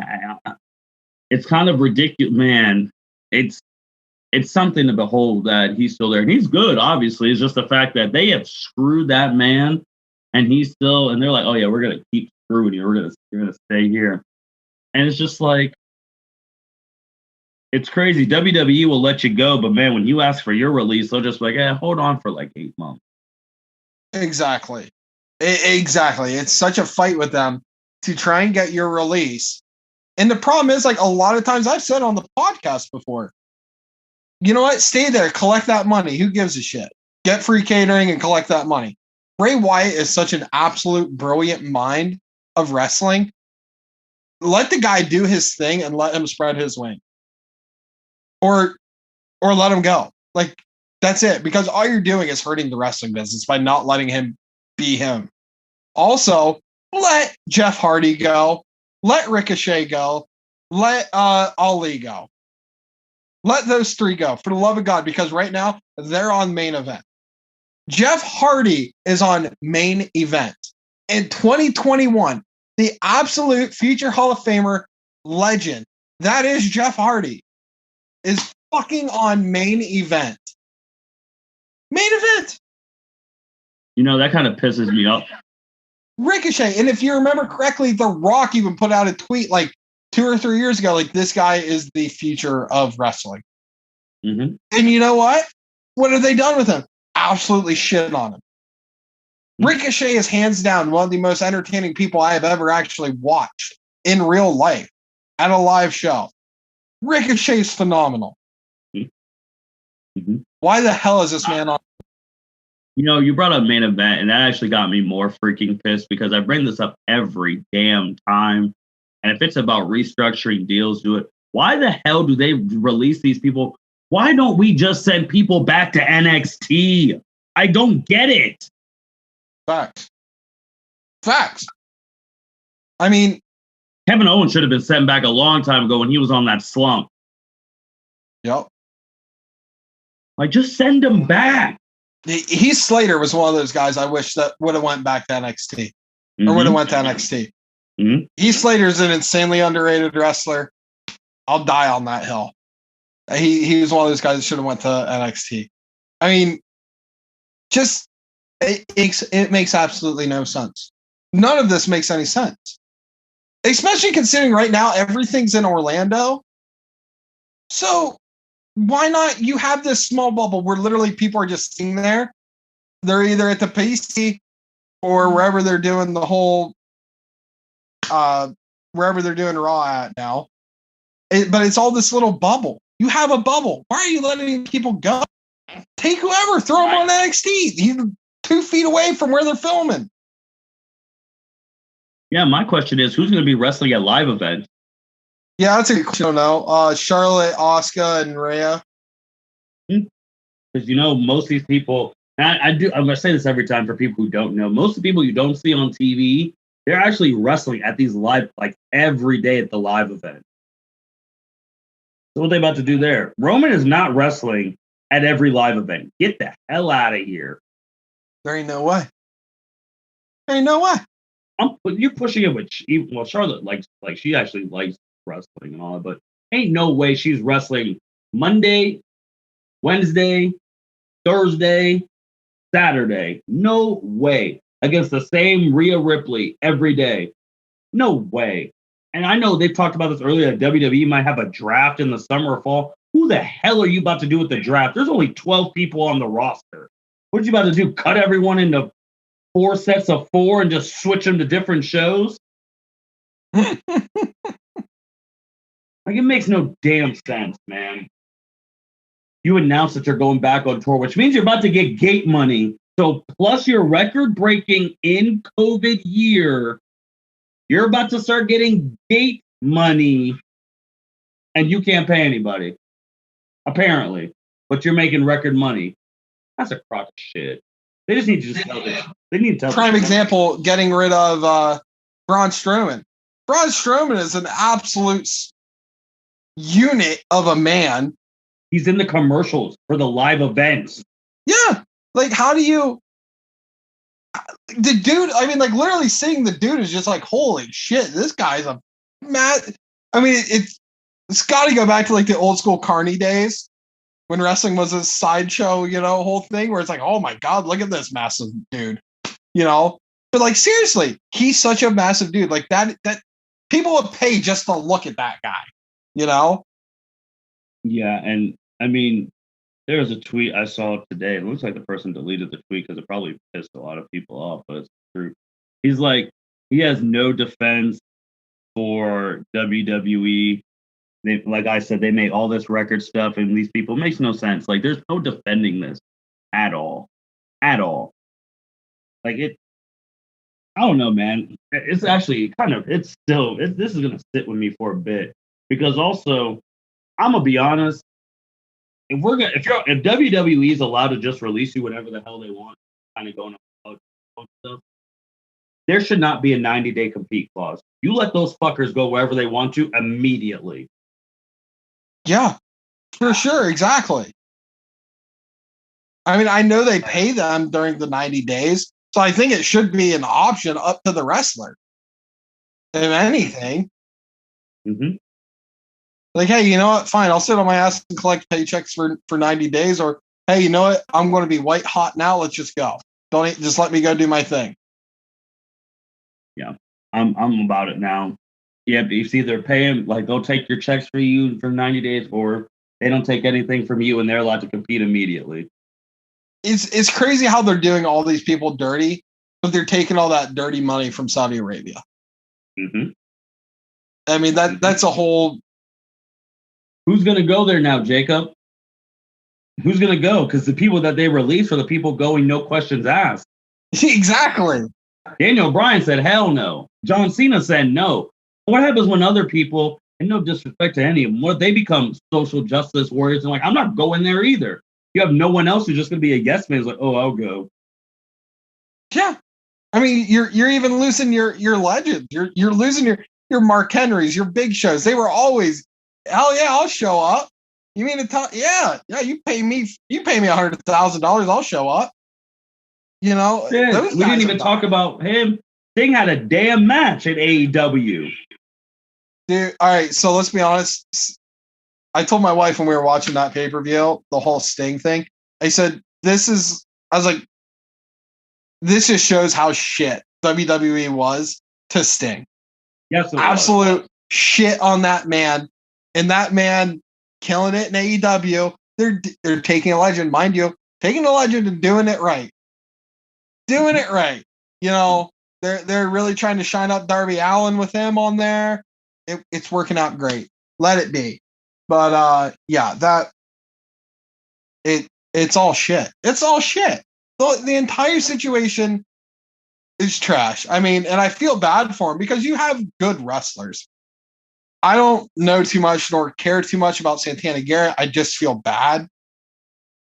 it's kind of ridiculous, man. It's something to behold that he's still there. And he's good, obviously. It's just the fact that they have screwed that man and they're like, oh yeah, we're going to keep screwing you. You're going to stay here. And it's just like, it's crazy. WWE will let you go, but man, when you ask for your release, they'll just be like, hold on for like 8 months. Exactly. Exactly. It's such a fight with them to try and get your release. And the problem is, like, a lot of times I've said on the podcast before, you know what? Stay there. Collect that money. Who gives a shit? Get free catering and collect that money. Bray Wyatt is such an absolute brilliant mind of wrestling. Let the guy do his thing and let him spread his wing. Or let him go. Like, that's it. Because all you're doing is hurting the wrestling business by not letting him be him. Also, let Jeff Hardy go. Let Ricochet go. Let Ali go. Let those three go, for the love of God, because right now they're on main event. Jeff Hardy is on main event. In 2021, the absolute future Hall of Famer legend, that is Jeff Hardy, is fucking on main event. Main event! That kind of pisses me off. Ricochet, and if you remember correctly, The Rock even put out a tweet like 2 or 3 years ago, like, this guy is the future of wrestling. Mm-hmm. And you know what? What have they done with him? Absolutely shit on him. Mm-hmm. Ricochet is hands down one of the most entertaining people I have ever actually watched in real life at a live show. Ricochet is phenomenal. Mm-hmm. Why the hell is this man on? You brought up main event, and that actually got me more freaking pissed because I bring this up every damn time. And if it's about restructuring deals, do it. Why the hell do they release these people? Why don't we just send people back to NXT? I don't get it. Facts. I mean, Kevin Owens should have been sent back a long time ago when he was on that slump. Yep. Like, just send him back. Heath Slater was one of those guys I wish that would have went back to NXT. Or would have went to NXT. Mm-hmm. Heath Slater's an insanely underrated wrestler. I'll die on that hill. He was one of those guys that should have went to NXT. I mean, just it makes absolutely no sense. None of this makes any sense. Especially considering right now everything's in Orlando. So why not? You have this small bubble where literally people are just sitting there. They're either at the PC or wherever they're doing the whole wherever they're doing Raw at now. But it's all this little bubble. You have a bubble. Why are you letting people go? Take whoever, throw them on NXT. He's 2 feet away from where they're filming. Yeah, my question is, who's going to be wrestling at live events? Yeah, that's a good question. I don't know. Charlotte, Asuka, and Rhea. Because most of these people, I'm going to say this every time for people who don't know. Most of the people you don't see on TV, they're actually wrestling at these live, like every day at the live event. So what they about to do there? Roman is not wrestling at every live event. Get the hell out of here. There ain't no way. There ain't no way. You're pushing it with Charlotte likes she actually likes wrestling and all that, but ain't no way she's wrestling Monday, Wednesday, Thursday, Saturday. No way. Against the same Rhea Ripley every day. No way. And I know they've talked about this earlier that WWE might have a draft in the summer or fall. Who the hell are you about to do with the draft? There's only 12 people on the roster. What are you about to do? Cut everyone into 4 sets of 4 and just switch them to different shows? Like, it makes no damn sense, man. You announced that you're going back on tour, which means you're about to get gate money. So plus your record-breaking in COVID year, you're about to start getting gate money, and you can't pay anybody, apparently. But you're making record money. That's a crock of shit. They just need to just tell this. They need to tell. Prime example: getting rid of Braun Strowman. Braun Strowman is an absolute unit of a man. He's in the commercials for the live events. Yeah, like how do you? The dude, I mean, like literally seeing the dude is just like, holy shit, this guy's a mad. I mean, it's got to go back to like the old school Carney days when wrestling was a sideshow, whole thing where it's like, oh my God, look at this massive dude, But like seriously, he's such a massive dude. Like that people would pay just to look at that guy, Yeah, and I mean, there was a tweet I saw today. It looks like the person deleted the tweet because it probably pissed a lot of people off, but it's true. He's like, he has no defense for WWE. Like I said, they make all this record stuff, and these people, it makes no sense. Like, there's no defending this at all. At all. Like, I don't know, man. It's actually this is going to sit with me for a bit. Because also, I'm going to be honest, if WWE is allowed to just release you whatever the hell they want, kind of going on stuff, there should not be a 90-day compete clause. You let those fuckers go wherever they want to immediately. Yeah, for sure, exactly. I mean, I know they pay them during the 90 days, so I think it should be an option up to the wrestler. If anything. Mm-hmm. Like, hey, you know what? Fine, I'll sit on my ass and collect paychecks for 90 days. Or, hey, you know what? I'm going to be white hot now. Let's just go. Just let me go do my thing. Yeah, I'm about it now. Yeah, it's either pay them, like they'll take your checks for you for 90 days, or they don't take anything from you and they're allowed to compete immediately. It's crazy how they're doing all these people dirty, but they're taking all that dirty money from Saudi Arabia. Mm-hmm. I mean, that's a whole... Who's going to go there now, Jacob? Who's going to go? Because the people that they release are the people going, no questions asked. Exactly. Daniel Bryan said, hell no. John Cena said no. What happens when other people, and no disrespect to any of them, what they become social justice warriors and like, I'm not going there either. You have no one else who's just going to be a yes man. It's like, oh, I'll go. Yeah. I mean, you're even losing your legends. You're losing your Mark Henrys, your Big Shows. They were always, hell yeah, I'll show up. You mean to tell? Yeah, you pay me $100,000, I'll show up. Yeah, we didn't even talk about him. Sting had a damn match at AEW. Dude, all right, so let's be honest. I told my wife when we were watching that pay-per-view, the whole Sting thing, I said, this just shows how shit WWE was to Sting. Yes, absolute shit on that man. And that man killing it in AEW. They're taking a legend, mind you, taking a legend and doing it right. Doing it right. They're really trying to shine up Darby Allin with him on there. It's working out great. Let it be. But yeah, it's all shit. It's all shit. The entire situation is trash. I mean, and I feel bad for him because you have good wrestlers. I don't know too much nor care too much about Santana Garrett. I just feel bad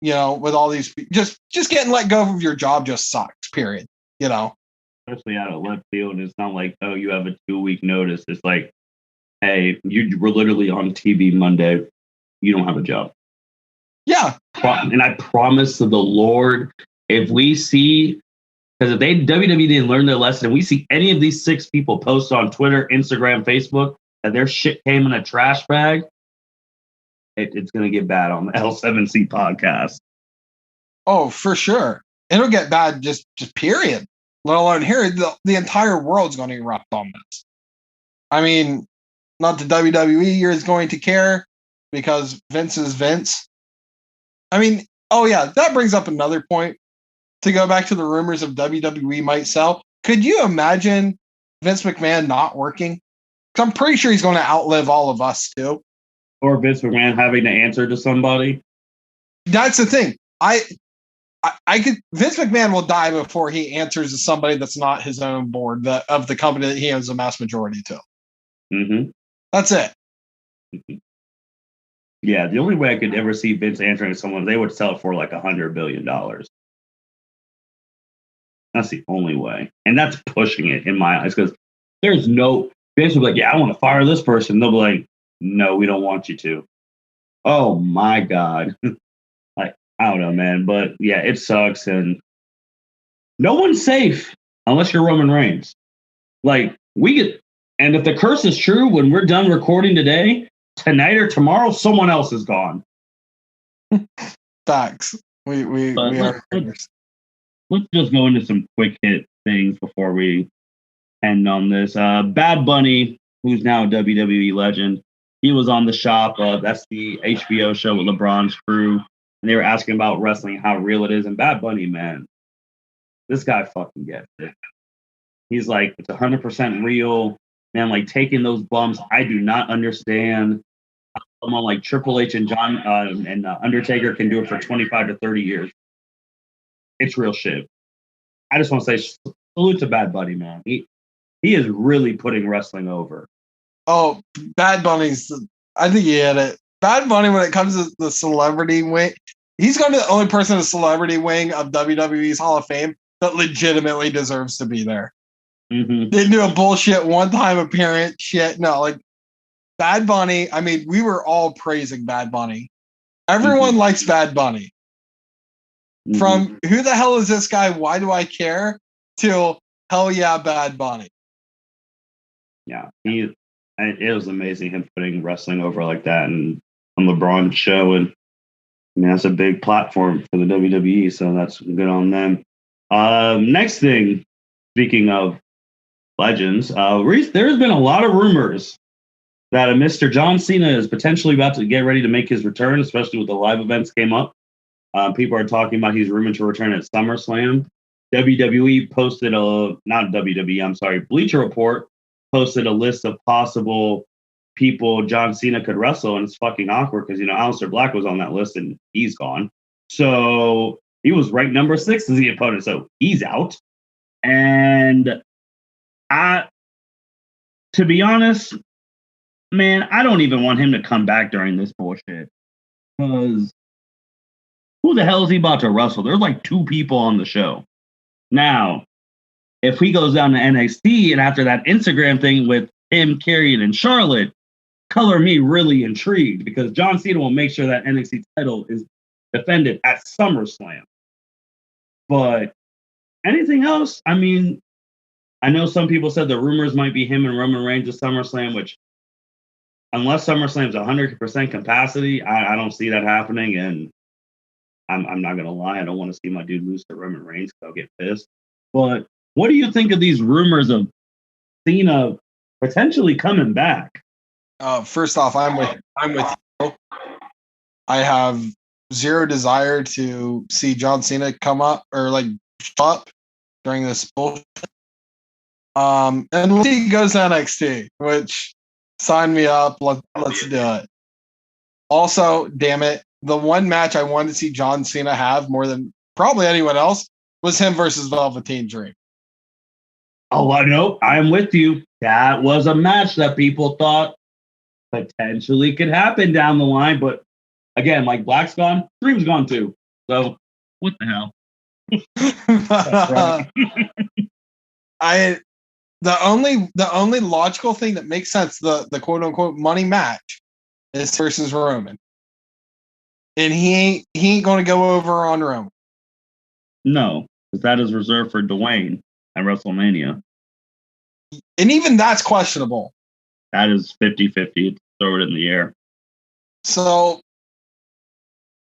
with all these, just getting let go of your job just sucks, period. Especially out of left field. It's not like, oh, you have a 2-week notice. It's like, hey, you were literally on TV Monday. You don't have a job. Yeah. And I promise to the Lord, if we see, because if WWE didn't learn their lesson, and we see any of these 6 people post on Twitter, Instagram, Facebook, that their shit came in a trash bag, it's going to get bad on the L7C podcast. Oh, for sure. It'll get bad just period. Let alone here, the entire world's going to erupt on this. I mean, not the WWE is going to care because Vince is Vince. I mean, oh yeah, that brings up another point. To go back to the rumors of WWE might sell, could you imagine Vince McMahon not working? Because I'm pretty sure he's going to outlive all of us too. Or Vince McMahon having to answer to somebody. That's the thing. I could. Vince McMahon will die before he answers to somebody that's not his own board of the company that he owns a mass majority to. Mm-hmm. That's it. Mm-hmm. Yeah, the only way I could ever see Vince answering to someone, they would sell it for like $100 billion. That's the only way. And that's pushing it in my eyes because there's no, Vince will be like, yeah, I want to fire this person. They'll be like, no, we don't want you to. Oh my God. Like, I don't know, man. But yeah, it sucks. And no one's safe unless you're Roman Reigns. Like, and if the curse is true, when we're done recording today, tonight or tomorrow, someone else is gone. Facts. We are. Let's just go into some quick hit things before we end on this. Bad Bunny, who's now a WWE legend, he was on The Shop. That's the HBO show with LeBron's crew. And they were asking about wrestling, how real it is. And Bad Bunny, man, this guy fucking gets it. He's like, it's 100% real. Man, like taking those bumps, I do not understand how someone like Triple H and John and Undertaker can do it for 25 to 30 years. It's real shit. I just want to say salute to Bad Bunny, man. He is really putting wrestling over. Oh, Bad Bunny's, I think he had it. Bad Bunny, when it comes to the celebrity wing, he's going to be the only person in the celebrity wing of WWE's Hall of Fame that legitimately deserves to be there. Mm-hmm. Didn't do a bullshit one-time appearance shit. No, like Bad Bunny, I mean, we were all praising Bad Bunny. Everyone likes Bad Bunny. Mm-hmm. From who the hell is this guy? Why do I care? Till hell yeah, Bad Bunny. Yeah, it was amazing him putting wrestling over like that and on LeBron's show. And I mean, that's a big platform for the WWE, so that's good on them. Next thing, speaking of legends, there's been a lot of rumors that a Mr. John Cena is potentially about to get ready to make his return, especially with the live events came up. People are talking about he's rumored to return at SummerSlam. WWE posted Bleacher Report posted a list of possible people John Cena could wrestle, and it's fucking awkward because, Aleister Black was on that list and he's gone. So he was ranked number 6 as the opponent, so he's out. And to be honest, man, I don't even want him to come back during this bullshit because who the hell is he about to wrestle? There's like 2 people on the show. Now, if he goes down to NXT and after that Instagram thing with him, Karrion, and Charlotte, color me really intrigued because John Cena will make sure that NXT title is defended at SummerSlam. But anything else? I mean, I know some people said the rumors might be him and Roman Reigns at SummerSlam, which unless SummerSlam's 100% capacity, I don't see that happening. And I'm not going to lie. I don't want to see my dude lose to Roman Reigns because I'll get pissed. But what do you think of these rumors of Cena potentially coming back? First off, I'm with you. I have zero desire to see John Cena come up or like up during this bullshit. And he goes to NXT, which sign me up. Let's do it. Also, damn it, the one match I wanted to see John Cena have more than probably anyone else was him versus Velveteen Dream. Oh, I know. I'm with you. That was a match that people thought potentially could happen down the line. But again, like Black's gone, Dream's gone too. So what the hell? The only logical thing that makes sense, the quote unquote money match, is versus Roman. And he ain't gonna go over on Roman. No, because that is reserved for Dwayne at WrestleMania. And even that's questionable. That is 50-50. Throw it in the air. So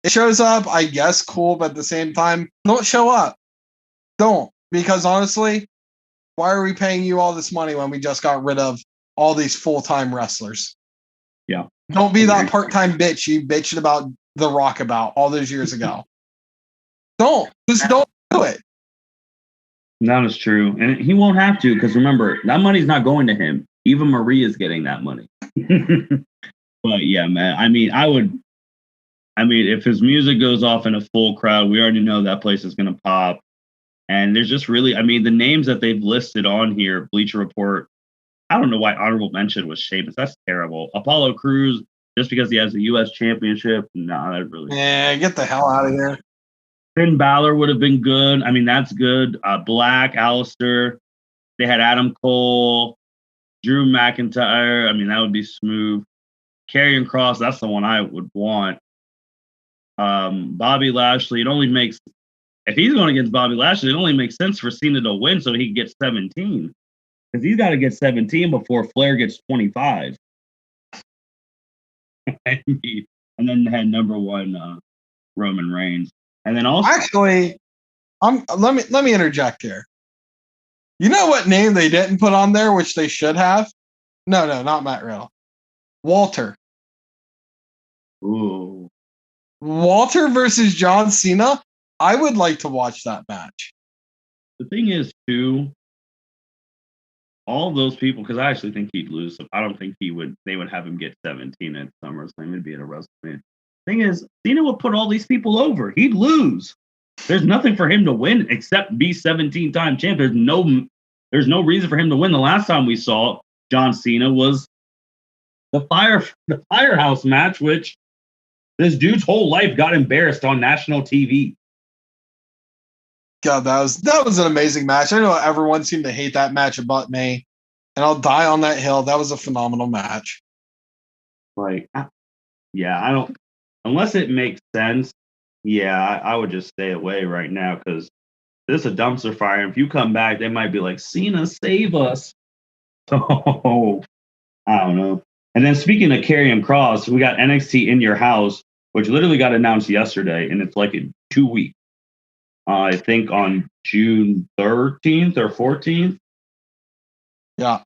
it shows up, I guess, cool, but at the same time, don't show up. Don't. Because honestly, why are we paying you all this money when we just got rid of all these full-time wrestlers? Yeah. Don't be that part-time bitch you bitched about The Rock about all those years ago. Just don't do it. That is true. And he won't have to, because remember, that money's not going to him. Even Marie is getting that money. But yeah, man, I mean, if his music goes off in a full crowd, we already know that place is going to pop. And there's just really, I mean, the names that they've listed on here, Bleacher Report, I don't know why honorable mention was Sheamus. That's terrible. Apollo Crews, just because he has the U.S. championship. Nah, that really. Yeah, get the hell out of here. Finn Balor would have been good. I mean, that's good. Black, Alistair. They had Adam Cole, Drew McIntyre. I mean, that would be smooth. Karrion Kross, that's the one I would want. Bobby Lashley, it only makes, if he's going against Bobby Lashley, it only makes sense for Cena to win so he can get 17. Because he's got to get 17 before Flair gets 25. And then they had number one, Roman Reigns. And then also, actually, let me interject here. You know what name they didn't put on there, which they should have? No, not Matt Riddle. Walter. Ooh. Walter versus John Cena. I would like to watch that match. The thing is, too, all those people, because I actually think he'd lose. So I don't think they would have him get 17 at SummerSlam. It'd be at a WrestleMania. Thing is, Cena would put all these people over. He'd lose. There's nothing for him to win except be 17-time champ. There's no reason for him to win. The last time we saw John Cena was the Firehouse match, which this dude's whole life got embarrassed on national TV. God, that was an amazing match. I know everyone seemed to hate that match but me, and I'll die on that hill. That was a phenomenal match. Like, yeah, I don't. Unless it makes sense, yeah, I would just stay away right now because this is a dumpster fire. And if you come back, they might be like, Cena, save us. So, I don't know. And then speaking of Karrion Kross, we got NXT In Your House, which literally got announced yesterday, and it's like in 2 weeks. I think on June 13th or 14th. Yeah.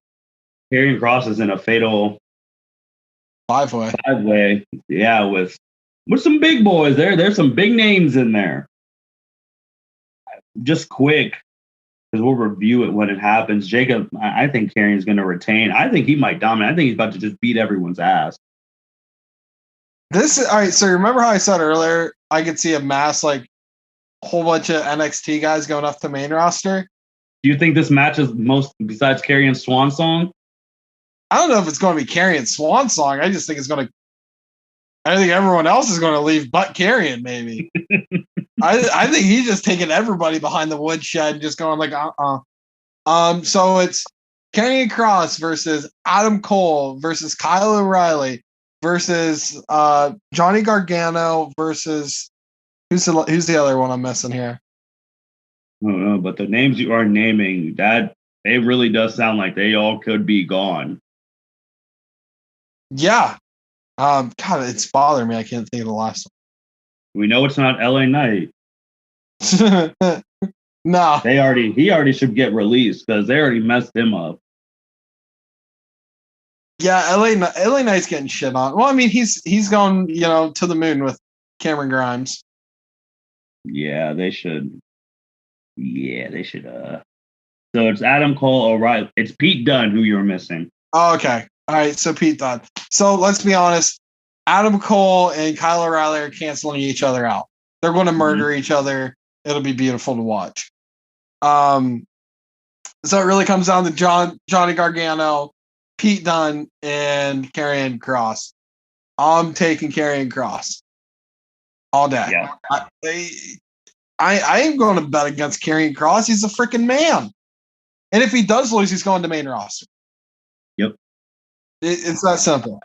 Karrion Kross is in a fatal five-way. Yeah, with some big boys there. There's some big names in there. Just quick, because we'll review it when it happens. Jacob, I think Karrion's going to retain. I think he might dominate. I think he's about to just beat everyone's ass. All right, so remember how I said earlier, I could see a mass, like, whole bunch of NXT guys going up the main roster? Do you think this match is most, besides Karrion's Swan Song? I don't know if it's going to be Karrion's Swan Song. I just think I think everyone else is going to leave but Karrion, maybe. I think he's just taking everybody behind the woodshed and just going like, So it's Karrion Kross versus Adam Cole versus Kyle O'Reilly versus Johnny Gargano versus who's the other one I'm missing here? I don't know, but the names you are naming, that it really does sound like they all could be gone. Yeah. God, it's bothering me. I can't think of the last one. We know it's not LA Knight. No. He already should get released because they already messed him up. Yeah, LA Knight's getting shit on. Well, I mean, he's gone, to the moon with Cameron Grimes. Yeah, they should. Yeah, they should. So it's Adam Cole, O'Reilly. It's Pete Dunne who you're missing. Oh, okay. All right, so Pete Dunne. So let's be honest. Adam Cole and Kyle O'Reilly are canceling each other out. They're going to murder each other. It'll be beautiful to watch. So it really comes down to Johnny Gargano, Pete Dunne, and Karrion Kross. I'm taking Karrion Kross. all day. Yeah. I ain't going to bet against Karrion Kross. He's a freaking man. And if he does lose, he's going to main roster. Yep. It's that simple.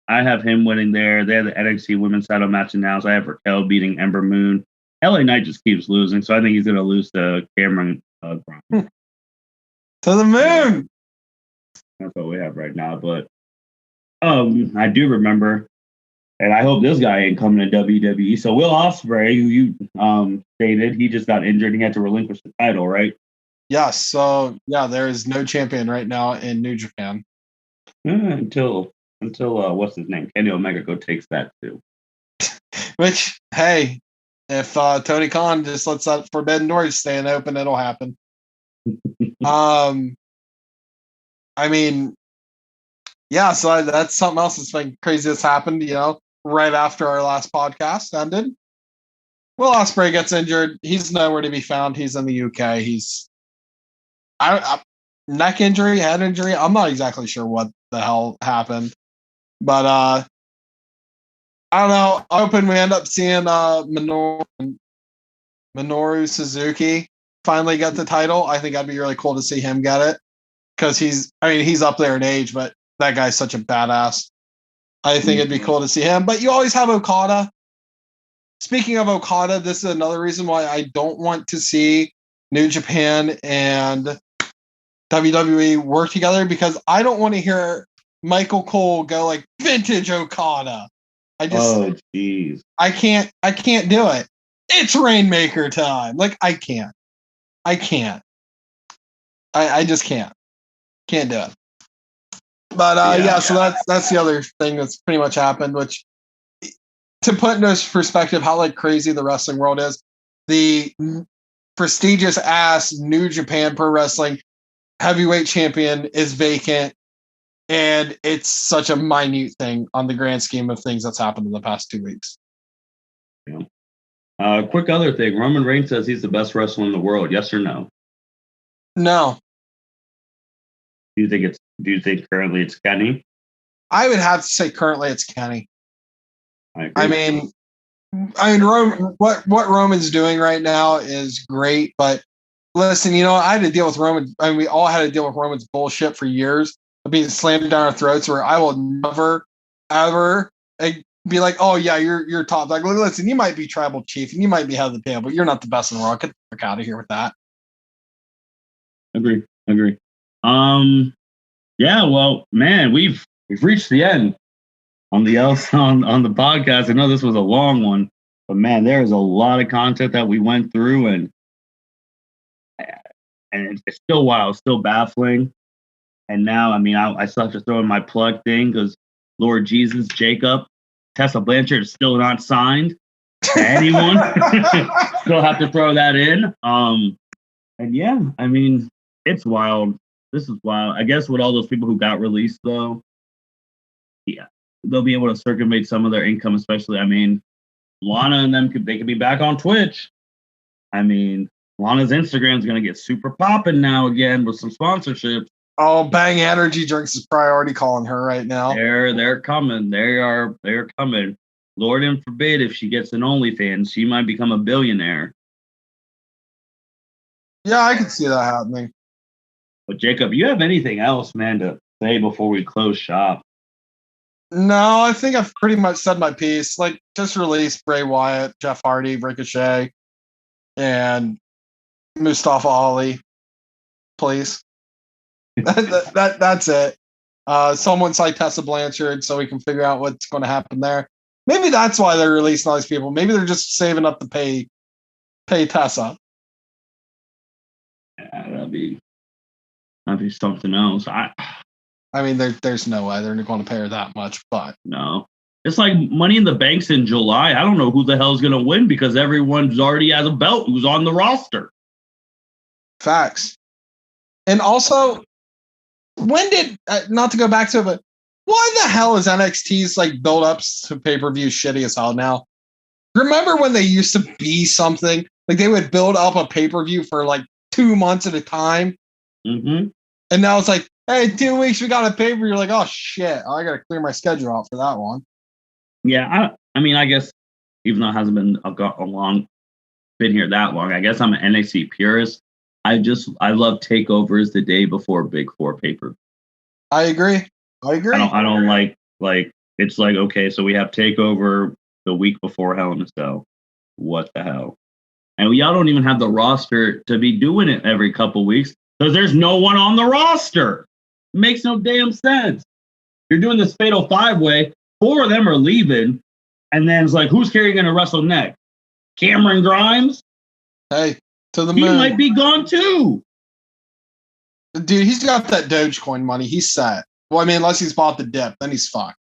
I have him winning there. They have the NXT Women's Title match announced. I have Raquel beating Ember Moon. LA Knight just keeps losing, so I think he's going to lose to Cameron. To the moon. That's what we have right now. But I do remember, and I hope this guy ain't coming to WWE. So Will Ospreay, who you stated, he just got injured. He had to relinquish the title, right? Yes. So yeah, there is no champion right now in New Japan until what's his name? Kenny Omega takes that too. Which, hey, if Tony Kahn just lets that forbidden door stay open, it'll happen. I mean, yeah, so that's something else that's been crazy that's happened, right after our last podcast ended. Will Ospreay gets injured. He's nowhere to be found. He's in the UK. He's neck injury, head injury. I'm not exactly sure what the hell happened. But I don't know. I'm hoping we end up seeing Minoru Suzuki finally get the title. I think that'd be really cool to see him get it. Because he's up there in age, but that guy's such a badass. I think it'd be cool to see him. But you always have Okada. Speaking of Okada, this is another reason why I don't want to see New Japan and WWE work together, because I don't want to hear Michael Cole go like vintage Okada. I can't do it. It's Rainmaker time. Like I can't. I just can't. Can't do it. But so that's the other thing that's pretty much happened, which, to put into perspective how like crazy the wrestling world is, the prestigious ass New Japan Pro Wrestling heavyweight champion is vacant, and it's such a minute thing on the grand scheme of things that's happened in the past 2 weeks. Yeah. Quick other thing. Roman Reigns says he's the best wrestler in the world. Yes or no? No. Do you think currently it's Kenny? I would have to say currently it's Kenny. I mean, what Roman's doing right now is great, but listen, I had to deal with Roman. I mean, we all had to deal with Roman's bullshit for years of being slammed down our throats. Where I will never, ever be like, "Oh yeah, you're top." Like, listen, you might be tribal chief and you might be head of the table, but you're not the best in the world. Get the fuck out of here with that. Agree. Yeah, well, man, we've reached the end on the on the podcast. I know this was a long one, but man, there is a lot of content that we went through, and it's still wild, still baffling. And now, I mean, I still have to throw in my plug thing because Lord Jesus, Jacob, Tessa Blanchard is still not signed to anyone. Still have to throw that in. And yeah, I mean, it's wild. This is wild. I guess with all those people who got released, though, yeah, they'll be able to circumvent some of their income, especially, I mean, Lana and them, they could be back on Twitch. I mean, Lana's Instagram is going to get super popping now again with some sponsorships. Oh, Bang Energy Drinks is priority calling her right now. They're coming. They're coming. Lord and forbid if she gets an OnlyFans, she might become a billionaire. Yeah, I can see that happening. But Jacob, you have anything else, man, to say before we close shop? No, I think I've pretty much said my piece. Like, just release Bray Wyatt, Jeff Hardy, Ricochet, and Mustafa Ali, please. That's it. Someone cite Tessa Blanchard so we can figure out what's going to happen there. Maybe that's why they're releasing all these people. Maybe they're just saving up to pay Tessa. Yeah, that'd be something else. I mean, there's no way they're going to pay her that much, but no. It's like Money in the Bank's in July. I don't know who the hell is going to win because everyone's already has a belt who's on the roster. Facts. And also, when did, not to go back to it, but why the hell is NXT's like build-ups to pay-per-view shitty as hell now? Remember when they used to be something? Like they would build up a pay-per-view for like 2 months at a time. Mm-hmm. And now it's like, hey, 2 weeks, we got a pay-per-view. You're like, oh shit, I got to clear my schedule out for that one. Yeah, I mean, I guess even though it hasn't been been here that long. I guess I'm an NXT purist. I love takeovers the day before Big Four paper. I agree. I don't like it's like, okay, so we have takeover the week before Hell in a Cell. What the hell? And y'all don't even have the roster to be doing it every couple weeks because there's no one on the roster. It makes no damn sense. You're doing this fatal 5-way. 4 of them are leaving, and then it's like, who's going to wrestle next? Cameron Grimes? Hey, to the moon. He might be gone too. Dude, he's got that Dogecoin money. He's set. Well, I mean, unless he's bought the dip, then he's fucked.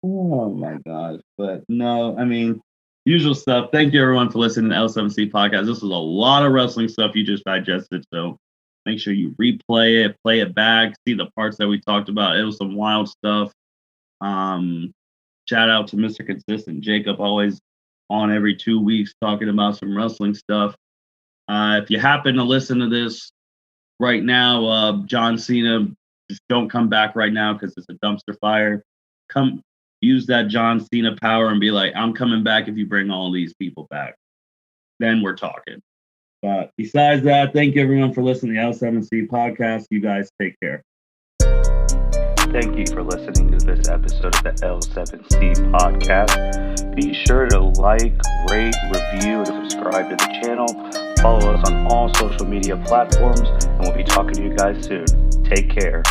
Oh my God. But no, I mean, usual stuff. Thank you everyone for listening to L7C podcast. This was a lot of wrestling stuff you just digested. So make sure you replay it, play it back, see the parts that we talked about. It was some wild stuff. Shout out to Mr. Consistent Jacob, always on every 2 weeks talking about some wrestling stuff. If you happen to listen to this right now, John Cena, just don't come back right now because it's a dumpster fire. Come use that John Cena power and be like, I'm coming back if you bring all these people back. Then we're talking. But besides that, thank you everyone for listening to the L7C podcast. You guys take care. Thank you for listening to this episode of the L7C podcast. Be sure to like, rate, review, and subscribe to the channel. Follow us on all social media platforms, and we'll be talking to you guys soon. Take care.